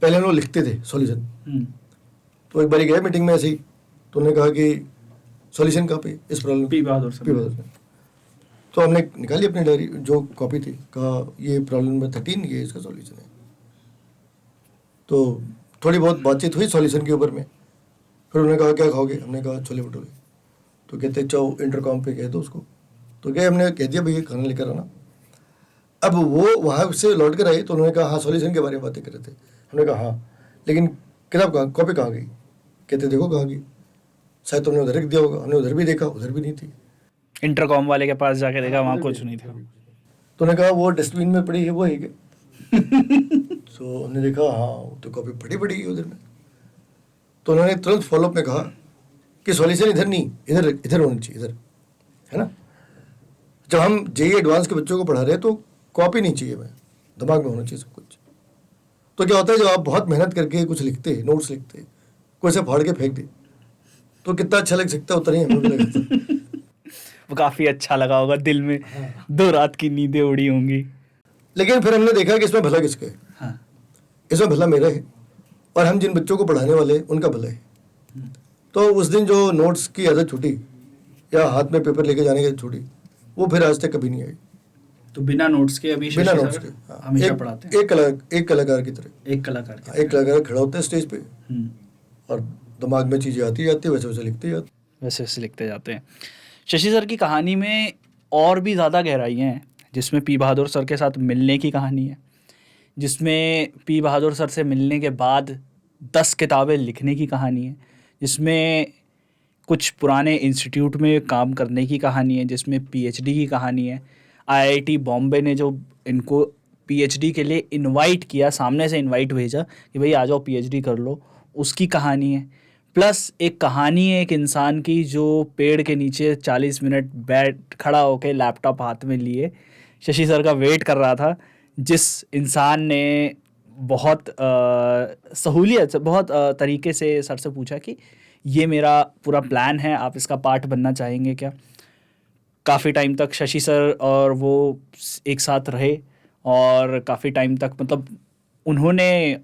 पहले हम लोग लिखते थे सॉल्यूशन। तो एक बार गए मीटिंग में ऐसे ही, तो उन्होंने कहा कि सॉल्यूशन कहाँ पे इस problem P Bahadur sir. P बहादुर ने। तो हमने निकाली अपनी डायरी जो कॉपी थी, कहा ये प्रॉब्लम नंबर 13 ये इसका सॉल्यूशन है। तो थोड़ी बहुत बातचीत हुई सॉल्यूशन के ऊपर में। फिर उन्होंने कहा क्या खाओगे, हमने कहा छोले भटूरे। तो कहते चाहो इंटरकॉम पे कह दो उसको। तो क्या हमने कह दिया भैया खाना लेकर आना। अब वो वहाँ से लौट कर आए तो उन्होंने कहा हाँ सॉल्यूशन के बारे में बातें कर रहे थे। हमने कहा हाँ, लेकिन किताब कहाँ, कॉपी कहाँ गई? कहते देखो कहाँ गई, शायद तुमने उधर रख दिया होगा। हमने उधर भी देखा, उधर भी नहीं थी। इंटरकॉम वाले के पास जाके देखा, वहाँ कुछ नहीं था। तो उन्होंने कहा वो डस्टबिन में पड़ी है, वो है क्या? तो हमने देखा हाँ वो तो कॉपी पड़ी पड़ी है उधर में। तो उन्होंने तुरंत फॉलोअप में कहा कि सॉल्यूशन इधर नहीं, इधर इधर होनी चाहिए, इधर, है ना। जब हम जेई एडवांस के बच्चों को पढ़ा रहे हैं तो कॉपी नहीं चाहिए, मैं दिमाग में होना चाहिए सब कुछ। तो क्या होता है जब आप बहुत मेहनत करके कुछ लिखते हैं, नोट्स लिखते हैं, कोई से फाड़ के फेंक दे तो कितना अच्छा लग सकता है, उतना ही हमें भी लगता। वो काफ़ी अच्छा लगा होगा दिल में, हाँ। 2 रात की नींदें उड़ी होंगी। लेकिन फिर हमने देखा कि इसमें भला किसका है, हाँ। इसमें भला मेरा है और हम जिन बच्चों को पढ़ाने वाले हैं उनका भला है। तो उस दिन जो नोट्स की आदत छूटी या हाथ में पेपर लेके जाने की आदत छूटी, वो फिर आज तक कभी नहीं आई। तो बिना नोट्स के अभी बिना शशि नोट्स सर के, हाँ, हमेशा पढ़ाते हैं। एक कलाकार की तरह। एक कलाकार के। एक कलाकार खड़ा होता है स्टेज पे हम्म, और दिमाग में चीज़ें आती जाती है, वैसे वैसे लिखते जाते। वैसे वैसे लिखते जाते हैं। शशि सर की कहानी में और भी ज़्यादा गहराइयाँ हैं, जिसमें पी बहादुर सर के साथ मिलने की कहानी है, जिसमें पी बहादुर सर से मिलने के बाद 10 किताबें लिखने की कहानी है, जिसमें कुछ पुराने इंस्टीट्यूट में काम करने की कहानी है, जिसमें पीएचडी की कहानी है। आईआईटी बॉम्बे ने जो इनको पीएचडी के लिए इनवाइट किया, सामने से इनवाइट भेजा कि भाई आ जाओ पीएचडी कर लो, उसकी कहानी है। प्लस एक कहानी है एक इंसान की जो पेड़ के नीचे 40 मिनट बैठ खड़ा होकर लैपटॉप हाथ में लिए शशि सर का वेट कर रहा था, जिस इंसान ने बहुत सहूलियत से, बहुत तरीके से सर से पूछा कि ये मेरा पूरा प्लान है, आप इसका पार्ट बनना चाहेंगे क्या। काफ़ी टाइम तक शशि सर और वो एक साथ रहे और काफ़ी टाइम तक मतलब उन्होंने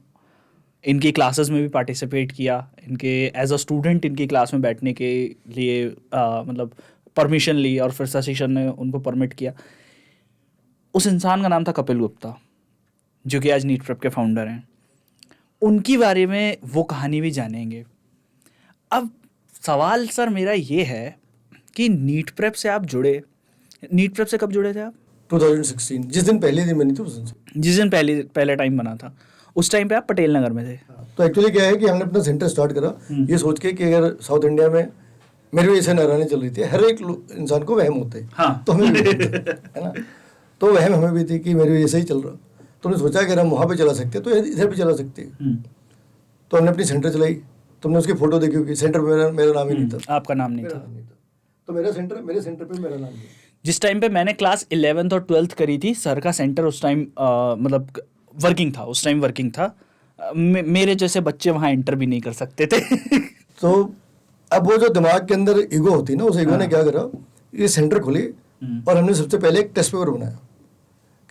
इनकी क्लासेस में भी पार्टिसिपेट किया, इनके एज अ स्टूडेंट इनकी क्लास में बैठने के लिए मतलब परमिशन ली और फिर शशि सर ने उनको परमिट किया। उस इंसान का नाम था कपिल गुप्ता, जो कि आज नीट प्रेप के फाउंडर हैं। उनकी बारे में वो कहानी भी जानेंगे। अब सवाल सर मेरा ये है कि नीट प्रेप से आप जुड़े, नीट प्रेप से कब जुड़े थे आप? 2016 जिस दिन पहले दिन बनी थी उस दिन से। जिस दिन पहले टाइम बना था, उस टाइम पे आप पटेल नगर में थे। तो एक्चुअली क्या है कि हमने अपना सेंटर स्टार्ट करा ये सोच के कि अगर साउथ इंडिया में मेरी वजह से नारायणी चल रही थी, हर एक इंसान को वहम होते हैं, हाँ। तो हमें भी होता है ना। तो वहम हमें भी थी कि मेरी वजह से ही चल रहा। तो हमने सोचा कि अगर हम वहाँ पे चला सकते तो इधर भी चला सकते हैं। तो हमने अपनी सेंटर चलाई। तुमने उसकी फोटो देखी होगी, सेंटर पे मेरा नाम ही नहीं था, आपका नाम नहीं मेरा था। नाम नहीं था। तो मेरे सेंटर पे मेरा नाम नहीं। जिस टाइम पे मैंने क्लास 11th और 12th करी थी, सर का सेंटर उस टाइम मतलब वर्किंग था, उस टाइम वर्किंग था। मेरे जैसे बच्चे वहाँ एंटर भी नहीं कर सकते थे। तो अब वो जो दिमाग के अंदर ईगो होती है ना, उस ईगो ने क्या करा, ये सेंटर खोली और हमने सबसे पहले एक टेस्ट पेपर बनाया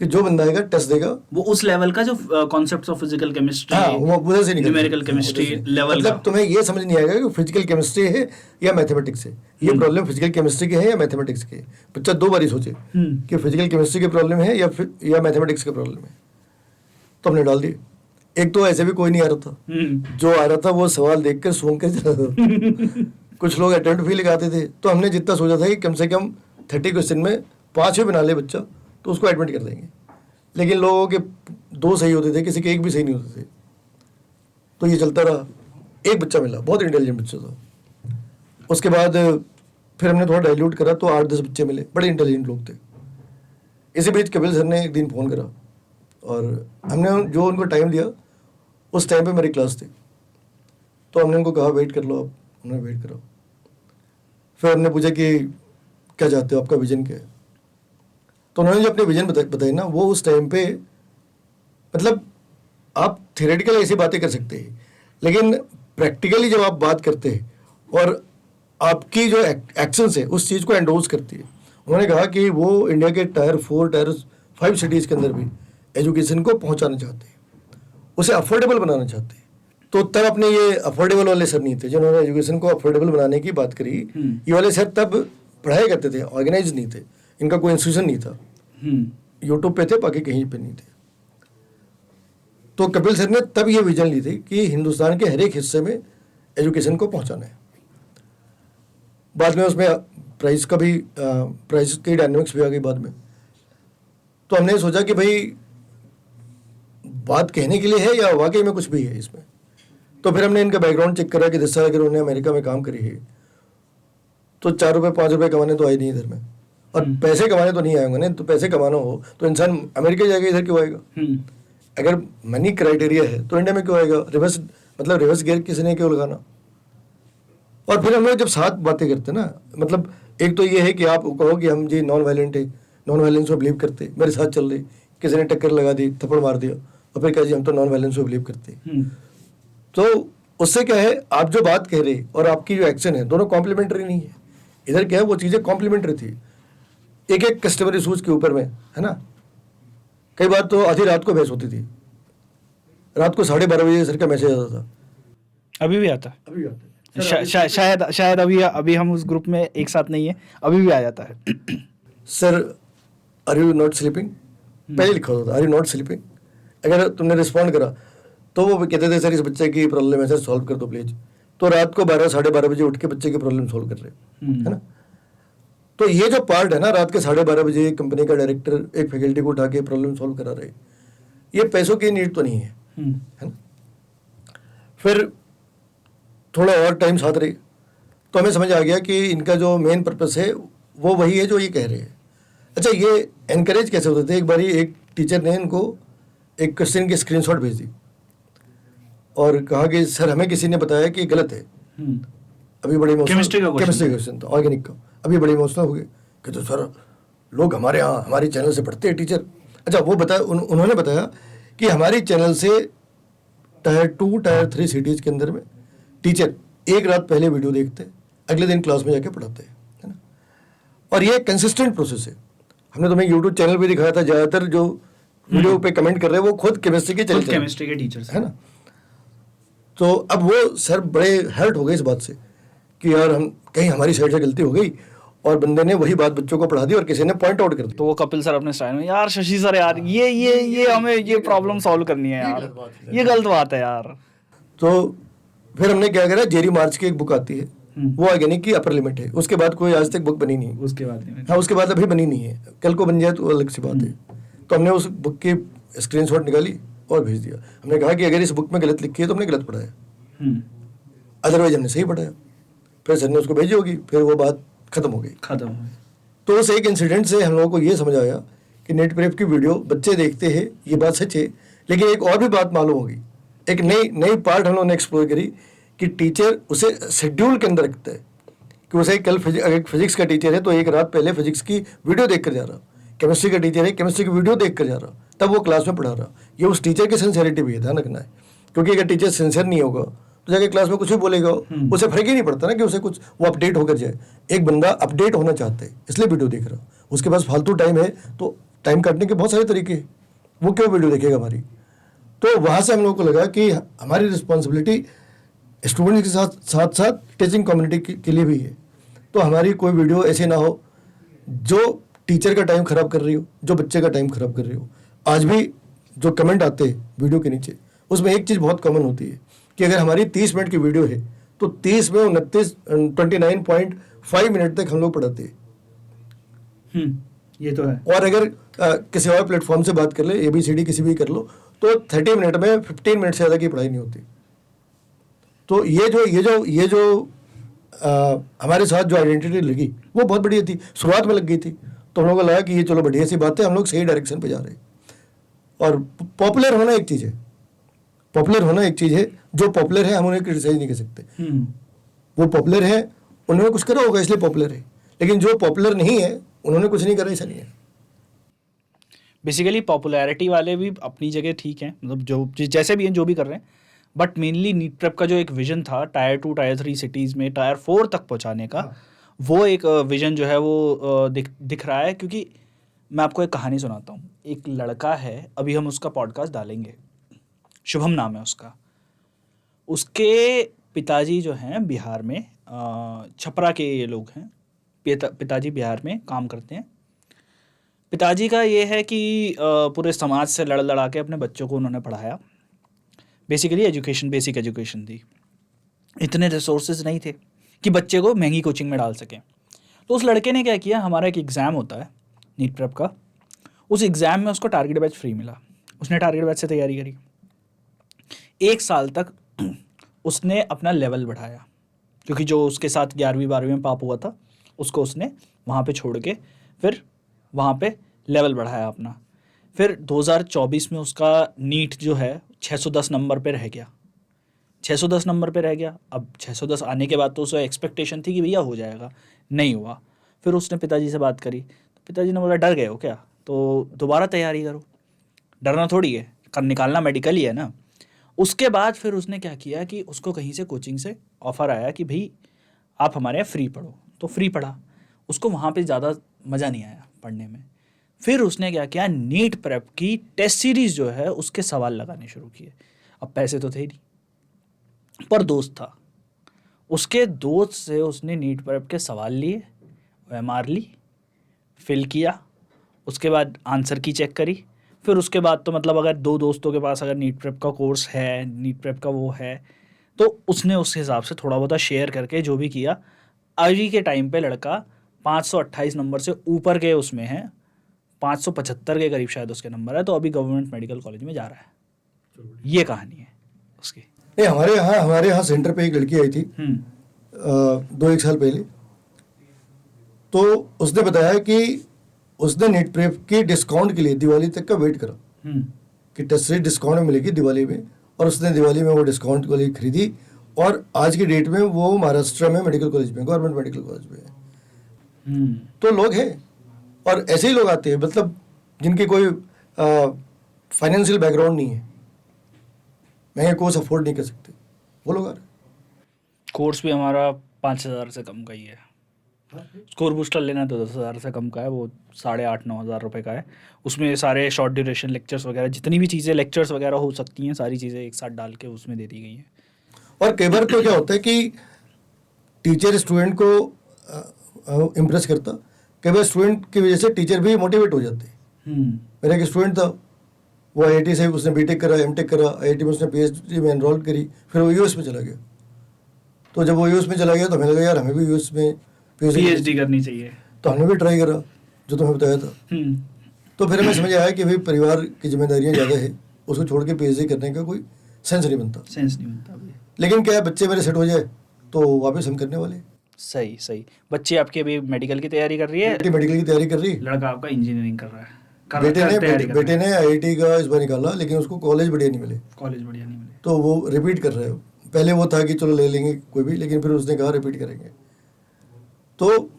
कि जो बंदा आएगा टेस्ट देगा, वो उस लेवल का जो कॉन्सेप्ट्स ऑफ फिजिकल केमिस्ट्री, हाँ वो उधर से निकल न्यूमेरिकल केमिस्ट्री लेवल मतलब का। तुम्हें ये समझ नहीं आएगा कि फिजिकल केमिस्ट्री है या मैथमेटिक्स है, ये प्रॉब्लम फिजिकल केमिस्ट्री की है या मैथमेटिक्स की है। बच्चा 2 बार ही सोचे कि फिजिकल केमिस्ट्री की प्रॉब्लम है या मैथमेटिक्स की प्रॉब्लम है, तो हमने डाल दिए। एक तो ऐसे भी कोई नहीं आ रहा था, जो आ रहा था वो सवाल देख कर सूंघ कर चला था। कुछ लोग अटेम्प्ट भी लगाते थे, तो हमने जितना सोचा था कि कम से कम 30 क्वेश्चन में 5 भी बना ले बच्चा तो उसको एडमिट कर देंगे, लेकिन लोगों के 2 सही होते थे, किसी के 1 भी सही नहीं होते थे। तो ये चलता रहा, एक बच्चा मिला, बहुत इंटेलिजेंट बच्चा था। उसके बाद फिर हमने थोड़ा डाइल्यूट करा तो 8-10 बच्चे मिले, बड़े इंटेलिजेंट लोग थे। इसी बीच कपिल सर ने एक दिन फ़ोन करा और हमने जो उनको टाइम दिया उस टाइम पे मेरी क्लास थी, तो हमने उनको कहा वेट कर लो आप, उन्होंने वेट करा। फिर हमने पूछा कि क्या चाहते हो, आपका विजन क्या है। तो उन्होंने जो अपने विजन बताई ना, वो उस टाइम पे मतलब आप थियोरेटिकल ऐसी बातें कर सकते हैं, लेकिन प्रैक्टिकली जब आप बात करते हैं और आपकी जो एक्शंस है उस चीज़ को एंडोर्स करती है। उन्होंने कहा कि वो इंडिया के टायर 4 टायर 5 सिटीज़ के अंदर भी एजुकेशन को पहुंचाना चाहते हैं, उसे अफोर्डेबल बनाना चाहते हैं। तो तब अपने ये अफोर्डेबल वाले सर नहीं थे जिन्होंने एजुकेशन को अफोर्डेबल बनाने की बात करी। ये वाले सर तब पढ़ाई करते थे, ऑर्गेनाइज नहीं थे, इनका कोई इंस्टीट्यूशन नहीं था, यूट्यूब पे थे, बाकी कहीं पे नहीं थे। तो कपिल सर ने तब ये विजन ली थी कि हिंदुस्तान के हर एक हिस्से में एजुकेशन को पहुंचाना है। बाद में उसमें प्राइस का भी प्राइस की डायनेमिक्स भी आ गई बाद में। तो हमने सोचा कि भाई बात कहने के लिए है या वाकई में कुछ भी है इसमें। तो फिर हमने इनका बैकग्राउंड चेक करा कि 10 साल अगर उन्होंने अमेरिका में काम करी है तो 4 रुपये 5 रुपये कमाने तो आए नहीं इधर में, और पैसे कमाने तो नहीं आएंगे ना। तो पैसे कमाना हो तो इंसान अमेरिका जाएगा, इधर क्यों आएगा? अगर मनी क्राइटेरिया है तो इंडिया में क्यों आएगा? रिवर्स गियर किसी ने क्यों लगाना? और फिर हम लोग जब साथ बातें करते ना, मतलब एक तो ये है कि आप कहो कि हम जी नॉन वायलेंट है, नॉन वायलेंस में बिलीव करते, मेरे साथ चल रही, किसी ने टक्कर लगा दी, थप्पड़ मार दिया, और फिर कहा जी हम तो नॉन वायलेंस में बिलीव करते। तो उससे क्या है, आप जो बात कह रहे और आपकी जो एक्शन है दोनों कॉम्प्लीमेंट्री नहीं है। इधर क्या है, वो चीज़ें कॉम्प्लीमेंट्री थी, एक एक कस्टमर इशूज़ के ऊपर में, है ना। कई बार तो आधी रात को बहस होती थी, रात को 12:30 बजे सर का मैसेज आता था। अभी भी आता है, अभी आता है शायद अभी हम उस ग्रुप में एक साथ नहीं है, अभी भी आ जाता है। Sir are you not sleeping, पहले लिखा होता था आर यू नॉट स्लीपिंग। अगर तुमने रिस्पॉन्ड करा तो वो कहते थे सर इस बच्चे की प्रॉब्लम है सर, सॉल्व कर दो प्लीज। तो रात को 12-12:30 बजे उठ के बच्चे की प्रॉब्लम सॉल्व कर रहे, है ना। तो ये जो पार्ट है ना, रात के 12:30 बजे कंपनी का डायरेक्टर एक फैकल्टी को उठा के प्रॉब्लम सॉल्व करा रहे, ये पैसों की नीड तो नहीं है, है ना। फिर थोड़ा और टाइम साथ रहे तो हमें समझ आ गया कि इनका जो मेन पर्पस है वो वही है जो ये कह रहे हैं। अच्छा, ये एनकरेज कैसे होते थे, एक बारी एक टीचर ने इनको एक क्वेश्चन की स्क्रीनशॉट भेज दी और कहा कि सर हमें किसी ने बताया कि गलत है। अभी बड़े केमिस्ट्री का क्वेश्चन था, ऑर्गेनिक का। अभी बड़े इमोशनल हो गए कि तो सर लोग हमारे यहाँ हमारे चैनल से पढ़ते हैं टीचर। अच्छा, वो बताया उन्होंने बताया कि हमारी चैनल से टायर 2 टायर 3 सिटीज़ के अंदर में टीचर एक रात पहले वीडियो देखते, अगले दिन क्लास में जाके पढ़ाते हैं, है ना। और ये कंसिस्टेंट प्रोसेस है। हमने तुम्हें यूट्यूब चैनल पे दिखाया था, ज़्यादातर जो वीडियो पे कमेंट कर रहे हैं वो खुद केमिस्ट्री के टीचर्स, है ना। तो अब वो सर बड़े हर्ट हो गए इस बात से कि यार हम कहीं हमारी साइड से गलती हो गई और बंदे ने वही बात बच्चों को पढ़ा दी और किसी ने पॉइंट आउट कर दी। तो वो कपिल सर अपने स्टाइल में, यार शशि सर यार ये हमें ये प्रॉब्लम सॉल्व करनी है यार, ये गलत बात है यार। तो फिर हमने क्या करा, जेरी मार्च की एक बुक आती है, वो ऑर्गेनिक की अपर लिमिट है, उसके बाद कोई आज तक बुक बनी नहीं। उसके बाद अभी बनी नहीं है, कल को बन जाए तो अलग सी बात है। तो हमने उस बुक की स्क्रीनशॉट निकाली और भेज दिया। हमने कहा कि अगर इस बुक में गलत लिखी है तो हमने गलत पढ़ाया, अदरवाइज हमने सही पढ़ाया। फिर सर ने उसको भेजी होगी, फिर वो बात खत्म हो गई। तो उस एक इंसिडेंट से हम लोगों को ये समझ आया कि नेट प्रेप की वीडियो बच्चे देखते हैं, ये बात सच है। लेकिन एक और भी बात मालूम होगी, एक नई पार्ट हम लोगों ने एक्सप्लोर करी कि टीचर उसे शेड्यूल के अंदर रखता है कि उसे कल अगर फिजिक्स का टीचर है तो एक रात पहले फिजिक्स की वीडियो देख कर जा रहा, केमिस्ट्री का टीचर है केमिस्ट्री की वीडियो देख कर जा रहा, तब वो क्लास में पढ़ा रहा। ये उस टीचर की सिंसियरिटी भी है, ध्यान रखना है। क्योंकि अगर टीचर सिंसियर नहीं होगा तो जाके क्लास में कुछ भी बोलेगा, उसे फर्क ही नहीं पड़ता ना कि उसे कुछ वो अपडेट होकर जाए। एक बंदा अपडेट होना चाहता है इसलिए वीडियो देख रहा, उसके पास फालतू टाइम है तो टाइम काटने के बहुत सारे तरीके हैं, वो क्यों वीडियो देखेगा हमारी। तो वहाँ से हम लोग को लगा कि हमारी रिस्पॉन्सिबिलिटी स्टूडेंट के साथ साथ साथ टीचिंग कम्युनिटी के लिए भी है। तो हमारी कोई वीडियो ऐसी ना हो जो टीचर का टाइम खराब कर रही हो, जो बच्चे का टाइम खराब कर रही हो। आज भी जो कमेंट आते हैं वीडियो के नीचे, उसमें एक चीज़ बहुत कॉमन होती है कि अगर हमारी 30 मिनट की वीडियो है तो 30 में 29.5 मिनट तक हम लोग पढ़ाते हैं। ये तो है। और अगर किसी और प्लेटफॉर्म से बात कर ले, ABCD किसी भी कर लो, तो 30 मिनट में 15 मिनट से ज़्यादा की पढ़ाई नहीं होती। तो ये जो हमारे साथ जो आइडेंटिटी लगी वो बहुत बढ़िया थी, शुरुआत में लग गई थी। तो हम लोगों को लगा कि ये चलो बढ़िया सी बात है, हम लोग सही डायरेक्शन पे जा रहे हैं। और पॉपुलर होना एक चीज़ है, पॉपुलर होना एक चीज़ है। जो पॉपुलर है हम उन्हें क्रिटिसाइज नहीं कर सकते। वो पॉपुलर है, उन्होंने कुछ करा होगा इसलिए पॉपुलर है। लेकिन जो पॉपुलर नहीं है उन्होंने कुछ नहीं करा, ऐसा नहीं है। बेसिकली पॉपुलैरिटी वाले भी अपनी जगह ठीक हैं, मतलब जो जैसे भी हैं, जो भी कर रहे हैं, बट मेनली नीट प्रेप का जो एक विजन था टायर 2 टायर 3 सिटीज़ में टायर 4 तक पहुंचाने का, वो एक विजन जो है वो दिख रहा है। क्योंकि मैं आपको एक कहानी सुनाता हूँ। एक लड़का है, अभी हम उसका पॉडकास्ट डालेंगे, शुभम नाम है उसका। उसके पिताजी जो हैं बिहार में, छपरा के ये लोग हैं, पिताजी बिहार में काम करते हैं। पिताजी का ये है कि पूरे समाज से लड़ लड़ा के अपने बच्चों को उन्होंने पढ़ाया। बेसिकली एजुकेशन, बेसिक एजुकेशन दी। इतने रिसोर्सेज नहीं थे कि बच्चे को महंगी कोचिंग में डाल सकें। तो उस लड़के ने क्या किया, हमारा एक एग्ज़ाम होता है नीट प्रेप का, उस एग्ज़ाम में उसको टारगेट बैच फ्री मिला। उसने टारगेट बैच से तैयारी करी। 1 साल तक उसने अपना लेवल बढ़ाया, क्योंकि जो उसके साथ 11वीं 12वीं में पाप हुआ था उसको उसने वहाँ पे छोड़ के फिर वहाँ पे लेवल बढ़ाया अपना। फिर 2024 में उसका नीट जो है 610 नंबर पे रह गया। 610 नंबर पे रह गया। अब 610 आने के बाद तो उसे एक्सपेक्टेशन थी कि भैया हो जाएगा, नहीं हुआ। फिर उसने पिताजी से बात करी, तो पिताजी ने बोला डर गए हो क्या, तो दोबारा तैयारी करो, डरना थोड़ी है, निकालना मेडिकल ही है ना। उसके बाद फिर उसने क्या किया कि उसको कहीं से कोचिंग से ऑफ़र आया कि भाई आप हमारे यहाँ फ्री पढ़ो, तो फ्री पढ़ा। उसको वहाँ पे ज़्यादा मज़ा नहीं आया पढ़ने में। फिर उसने क्या किया, नीट प्रेप की टेस्ट सीरीज़ जो है उसके सवाल लगाने शुरू किए। अब पैसे तो थे नहीं, पर दोस्त था, उसके दोस्त से उसने नीट प्रेप के सवाल लिए, OMR ली, फिल किया, उसके बाद आंसर की चेक करी। फिर उसके बाद तो मतलब अगर 2 दोस्तों के पास अगर नीट प्रेप का कोर्स है, नीट प्रेप का वो है, तो उसने उस हिसाब से थोड़ा बहुत शेयर करके जो भी किया। आज के टाइम पे लड़का 528 नंबर से ऊपर के उसमें है, 575 के करीब शायद उसके नंबर है, तो अभी गवर्नमेंट मेडिकल कॉलेज में जा रहा है। ये कहानी है उसकी। नहीं, हमारे यहाँ सेंटर पे एक लड़की आई थी 2-1 साल पहले। तो उसने बताया कि उसने नीट प्रेप की डिस्काउंट के लिए दिवाली तक का वेट करा कि टेस्ट सीरीज डिस्काउंट में मिलेगी दिवाली में, और उसने दिवाली में वो डिस्काउंट वाली खरीदी। और आज की डेट में वो महाराष्ट्र में मेडिकल कॉलेज में, गवर्नमेंट मेडिकल कॉलेज में है। तो लोग हैं, और ऐसे ही लोग आते हैं, मतलब जिनके कोई फाइनेंशियल बैकग्राउंड नहीं है, महंगे कोर्स अफोर्ड नहीं कर सकते, वो लोग आ रहे हैं। कोर्स भी हमारा 5,000 से कम का ही है। स्कोर बूस्टर लेना तो 10,000 से कम का है, वो 8,500-9 हज़ार रुपये का है। उसमें सारे शॉर्ट ड्यूरेशन लेक्चर्स वगैरह, जितनी भी चीज़ें लेक्चर्स वगैरह हो सकती हैं, सारी चीज़ें एक साथ डाल के उसमें दे दी गई हैं। और कई बार तो क्या होता है कि टीचर स्टूडेंट को इम्प्रेस करता, कई बार स्टूडेंट की वजह से टीचर भी मोटिवेट हो जाते हैं। मेरा एक स्टूडेंट था, वो IIT से उसने BTech करा, MTech करा, IIT में उसने PhD में एनरोल करी, फिर वो US में चला गया। तो जब वो US में चला गया तो हमें लगा यार हमें भी US में PhD करनी चाहिए, तो हमने भी ट्राई करा जो तुम्हें बताया था। तो फिर हमें समझ आया कि भाई परिवार की जिम्मेदारियां ज़्यादा है, उसको छोड़ के PhD करने का कोई सेंस नहीं बनता। लेकिन क्या है, बच्चे मेरे सेट हो जाए तो वापस हम करने वाले। सही। बच्चे आपके अभी मेडिकल की तैयारी कर रही है, बेटी मेडिकल की तैयारी कर रही, लड़का आपका इंजीनियरिंग कर रहा है। बेटे ने IIT का इस बार निकाला, लेकिन उसको कॉलेज बढ़िया नहीं मिले, तो वो रिपीट कर रहा है। पहले वो था कि चलो ले लेंगे कोई भी, लेकिन फिर उसने कहा रिपीट करेंगे। तो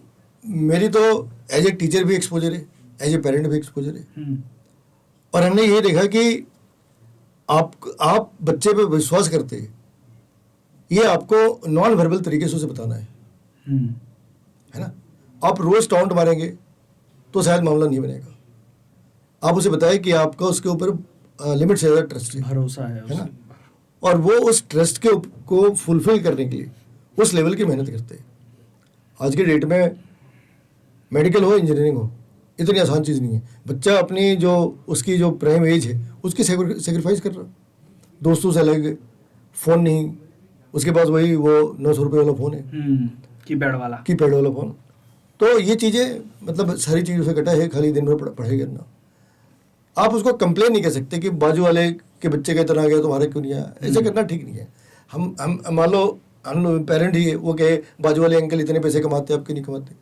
मेरी तो एज ए टीचर भी एक्सपोजर है, एज ए पेरेंट भी एक्सपोजर है। और हमने ये देखा कि आप बच्चे पे विश्वास करते हैं, ये आपको नॉन वर्बल तरीके से उसे बताना है ना। आप रोज टाउंट मारेंगे तो शायद मामला नहीं बनेगा, आप उसे बताएं कि आपका उसके ऊपर लिमिट से ज़्यादा ट्रस्ट है भरोसा है ना, और वो उस ट्रस्ट के को फुलफिल करने के लिए उस लेवल की मेहनत करते हैं। आज के डेट में मेडिकल हो इंजीनियरिंग हो इतनी आसान चीज़ नहीं है। बच्चा अपनी जो उसकी जो प्राइम एज है उसकी सेक्रीफाइस कर रहा, दोस्तों से अलग, फ़ोन नहीं, उसके पास वही वो 900 रुपये वाला फ़ोन है, कीपैड वाला फ़ोन। तो ये चीज़ें मतलब सारी चीज़ों से कटा है, खाली दिन भर पढ़ाई करना। आप उसको कंप्लेन नहीं कर सकते कि बाजू वाले के बच्चे का इतना आ गया तुम्हारे क्यों नहीं आया, ऐसे करना ठीक नहीं है। हम मान लो हम पेरेंट ही है, वो कहे बाजू वाले अंकल इतने पैसे कमाते आप क्यों नहीं कमाते।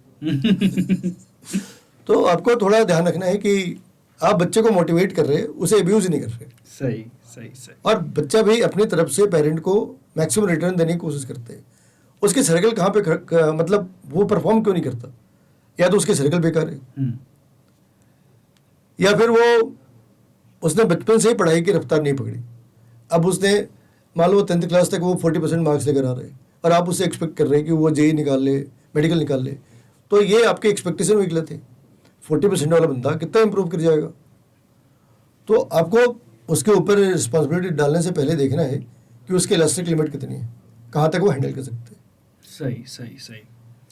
तो आपको थोड़ा ध्यान रखना है कि आप बच्चे को मोटिवेट कर रहे हैं, उसे अब्यूज नहीं कर रहे। सही सही सही। और बच्चा भी अपनी तरफ से पेरेंट को मैक्सिमम रिटर्न देने की कोशिश करते हैं। उसकी सर्कल कहाँ पे मतलब वो परफॉर्म क्यों नहीं करता, या तो उसकी सर्कल बेकार है, या फिर वो उसने बचपन से ही पढ़ाई की रफ्तार नहीं पकड़ी। अब उसने मान लो 10th क्लास तक वो 40% मार्क्स लेकर आ रहे हैं और आप उससे एक्सपेक्ट कर रहे हैं कि वो जेई निकाल ले, मेडिकल निकाल ले, तो ये आपकी एक्सपेक्टेशन भी गलत है। 40% वाला बंदा कितना इंप्रूव कर जाएगा। तो आपको उसके ऊपर रिस्पॉन्सिबिलिटी डालने से पहले देखना है कि उसकी इलास्टिक लिमिट कितनी है, कहाँ तक वो हैंडल कर सकते हैं। सही सही सही।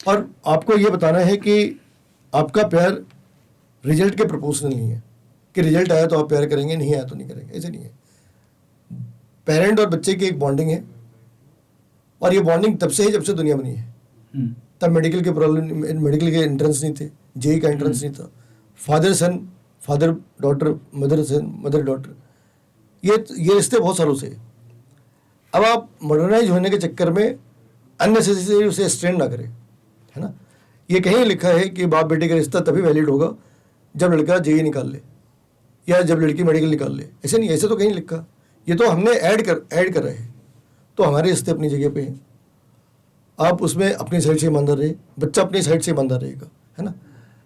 और आपको ये बताना है कि आपका प्यार रिजल्ट के प्रोपोर्शनल नहीं है कि रिजल्ट आया तो आप प्यार करेंगे, नहीं आया तो नहीं करेंगे, ऐसे नहीं है। पेरेंट और बच्चे की एक बॉन्डिंग है, और ये बॉन्डिंग तब से है जब से दुनिया बनी है। तब मेडिकल के एंट्रेंस नहीं थे, जेई का एंट्रेंस नहीं था। Father son, father daughter, mother son, mother daughter, ये रिश्ते बहुत सालों से है। अब आप मॉडर्नाइज होने के चक्कर में अननेसेसरी उसे स्ट्रेन ना करें, है ना। ये कहीं लिखा है कि बाप बेटे का रिश्ता तभी वैलिड होगा जब लड़का जेई निकाल ले या जब लड़की मेडिकल निकाल ले, ऐसे नहीं, ऐसे तो कहीं लिखा। ये तो हमने ऐड कर रहे हैं। तो हमारे रिश्ते अपनी जगह पे हैं, आप उसमें अपनी साइड से ईमानदार रहे, बच्चा अपनी साइड से ईमानदार रहेगा, है ना।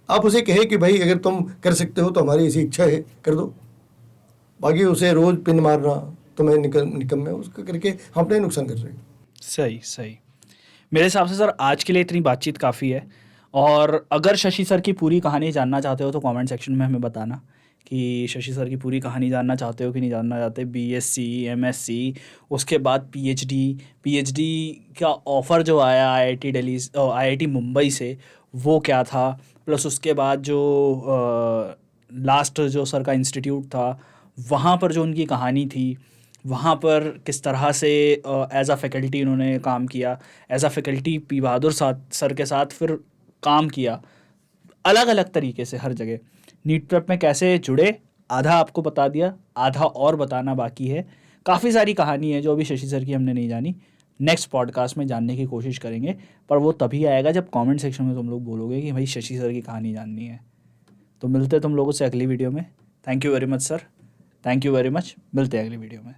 आप उसे कहे कि भाई अगर तुम कर सकते हो तो हमारी ऐसी इच्छा है, कर दो। बाकी उसे रोज़ पिन मारना तो मैं निकम में उसका करके हम अपना ही नुकसान कर रहे हैं। सही सही। मेरे हिसाब से सर आज के लिए इतनी बातचीत काफ़ी है, और अगर शशि सर की पूरी कहानी जानना चाहते हो तो कमेंट सेक्शन में हमें बताना कि शशि सर की पूरी कहानी जानना चाहते हो कि नहीं जानना चाहते। बीएससी, एमएससी, उसके बाद पीएचडी का ऑफ़र जो आया आईआईटी दिल्ली, आईआईटी मुंबई से, वो क्या था, प्लस उसके बाद जो लास्ट जो सर का इंस्टीट्यूट था वहाँ पर जो उनकी कहानी थी, वहाँ पर किस तरह से एज अ फैकल्टी उन्होंने काम किया, as a faculty P Bahadur sir के साथ फिर काम किया, अलग अलग तरीके से हर जगह नीट प्रेप में कैसे जुड़े, आधा आपको बता दिया, आधा और बताना बाकी है। काफ़ी सारी कहानी है जो अभी शशि सर की हमने नहीं जानी, नेक्स्ट पॉडकास्ट में जानने की कोशिश करेंगे, पर वो तभी आएगा जब कमेंट सेक्शन में तुम लोग बोलोगे कि भाई शशि सर की कहानी जाननी है। तो मिलते हैं तुम लोगों से अगली वीडियो में। Thank you very much sir, thank you very much, मिलते हैं अगली वीडियो में।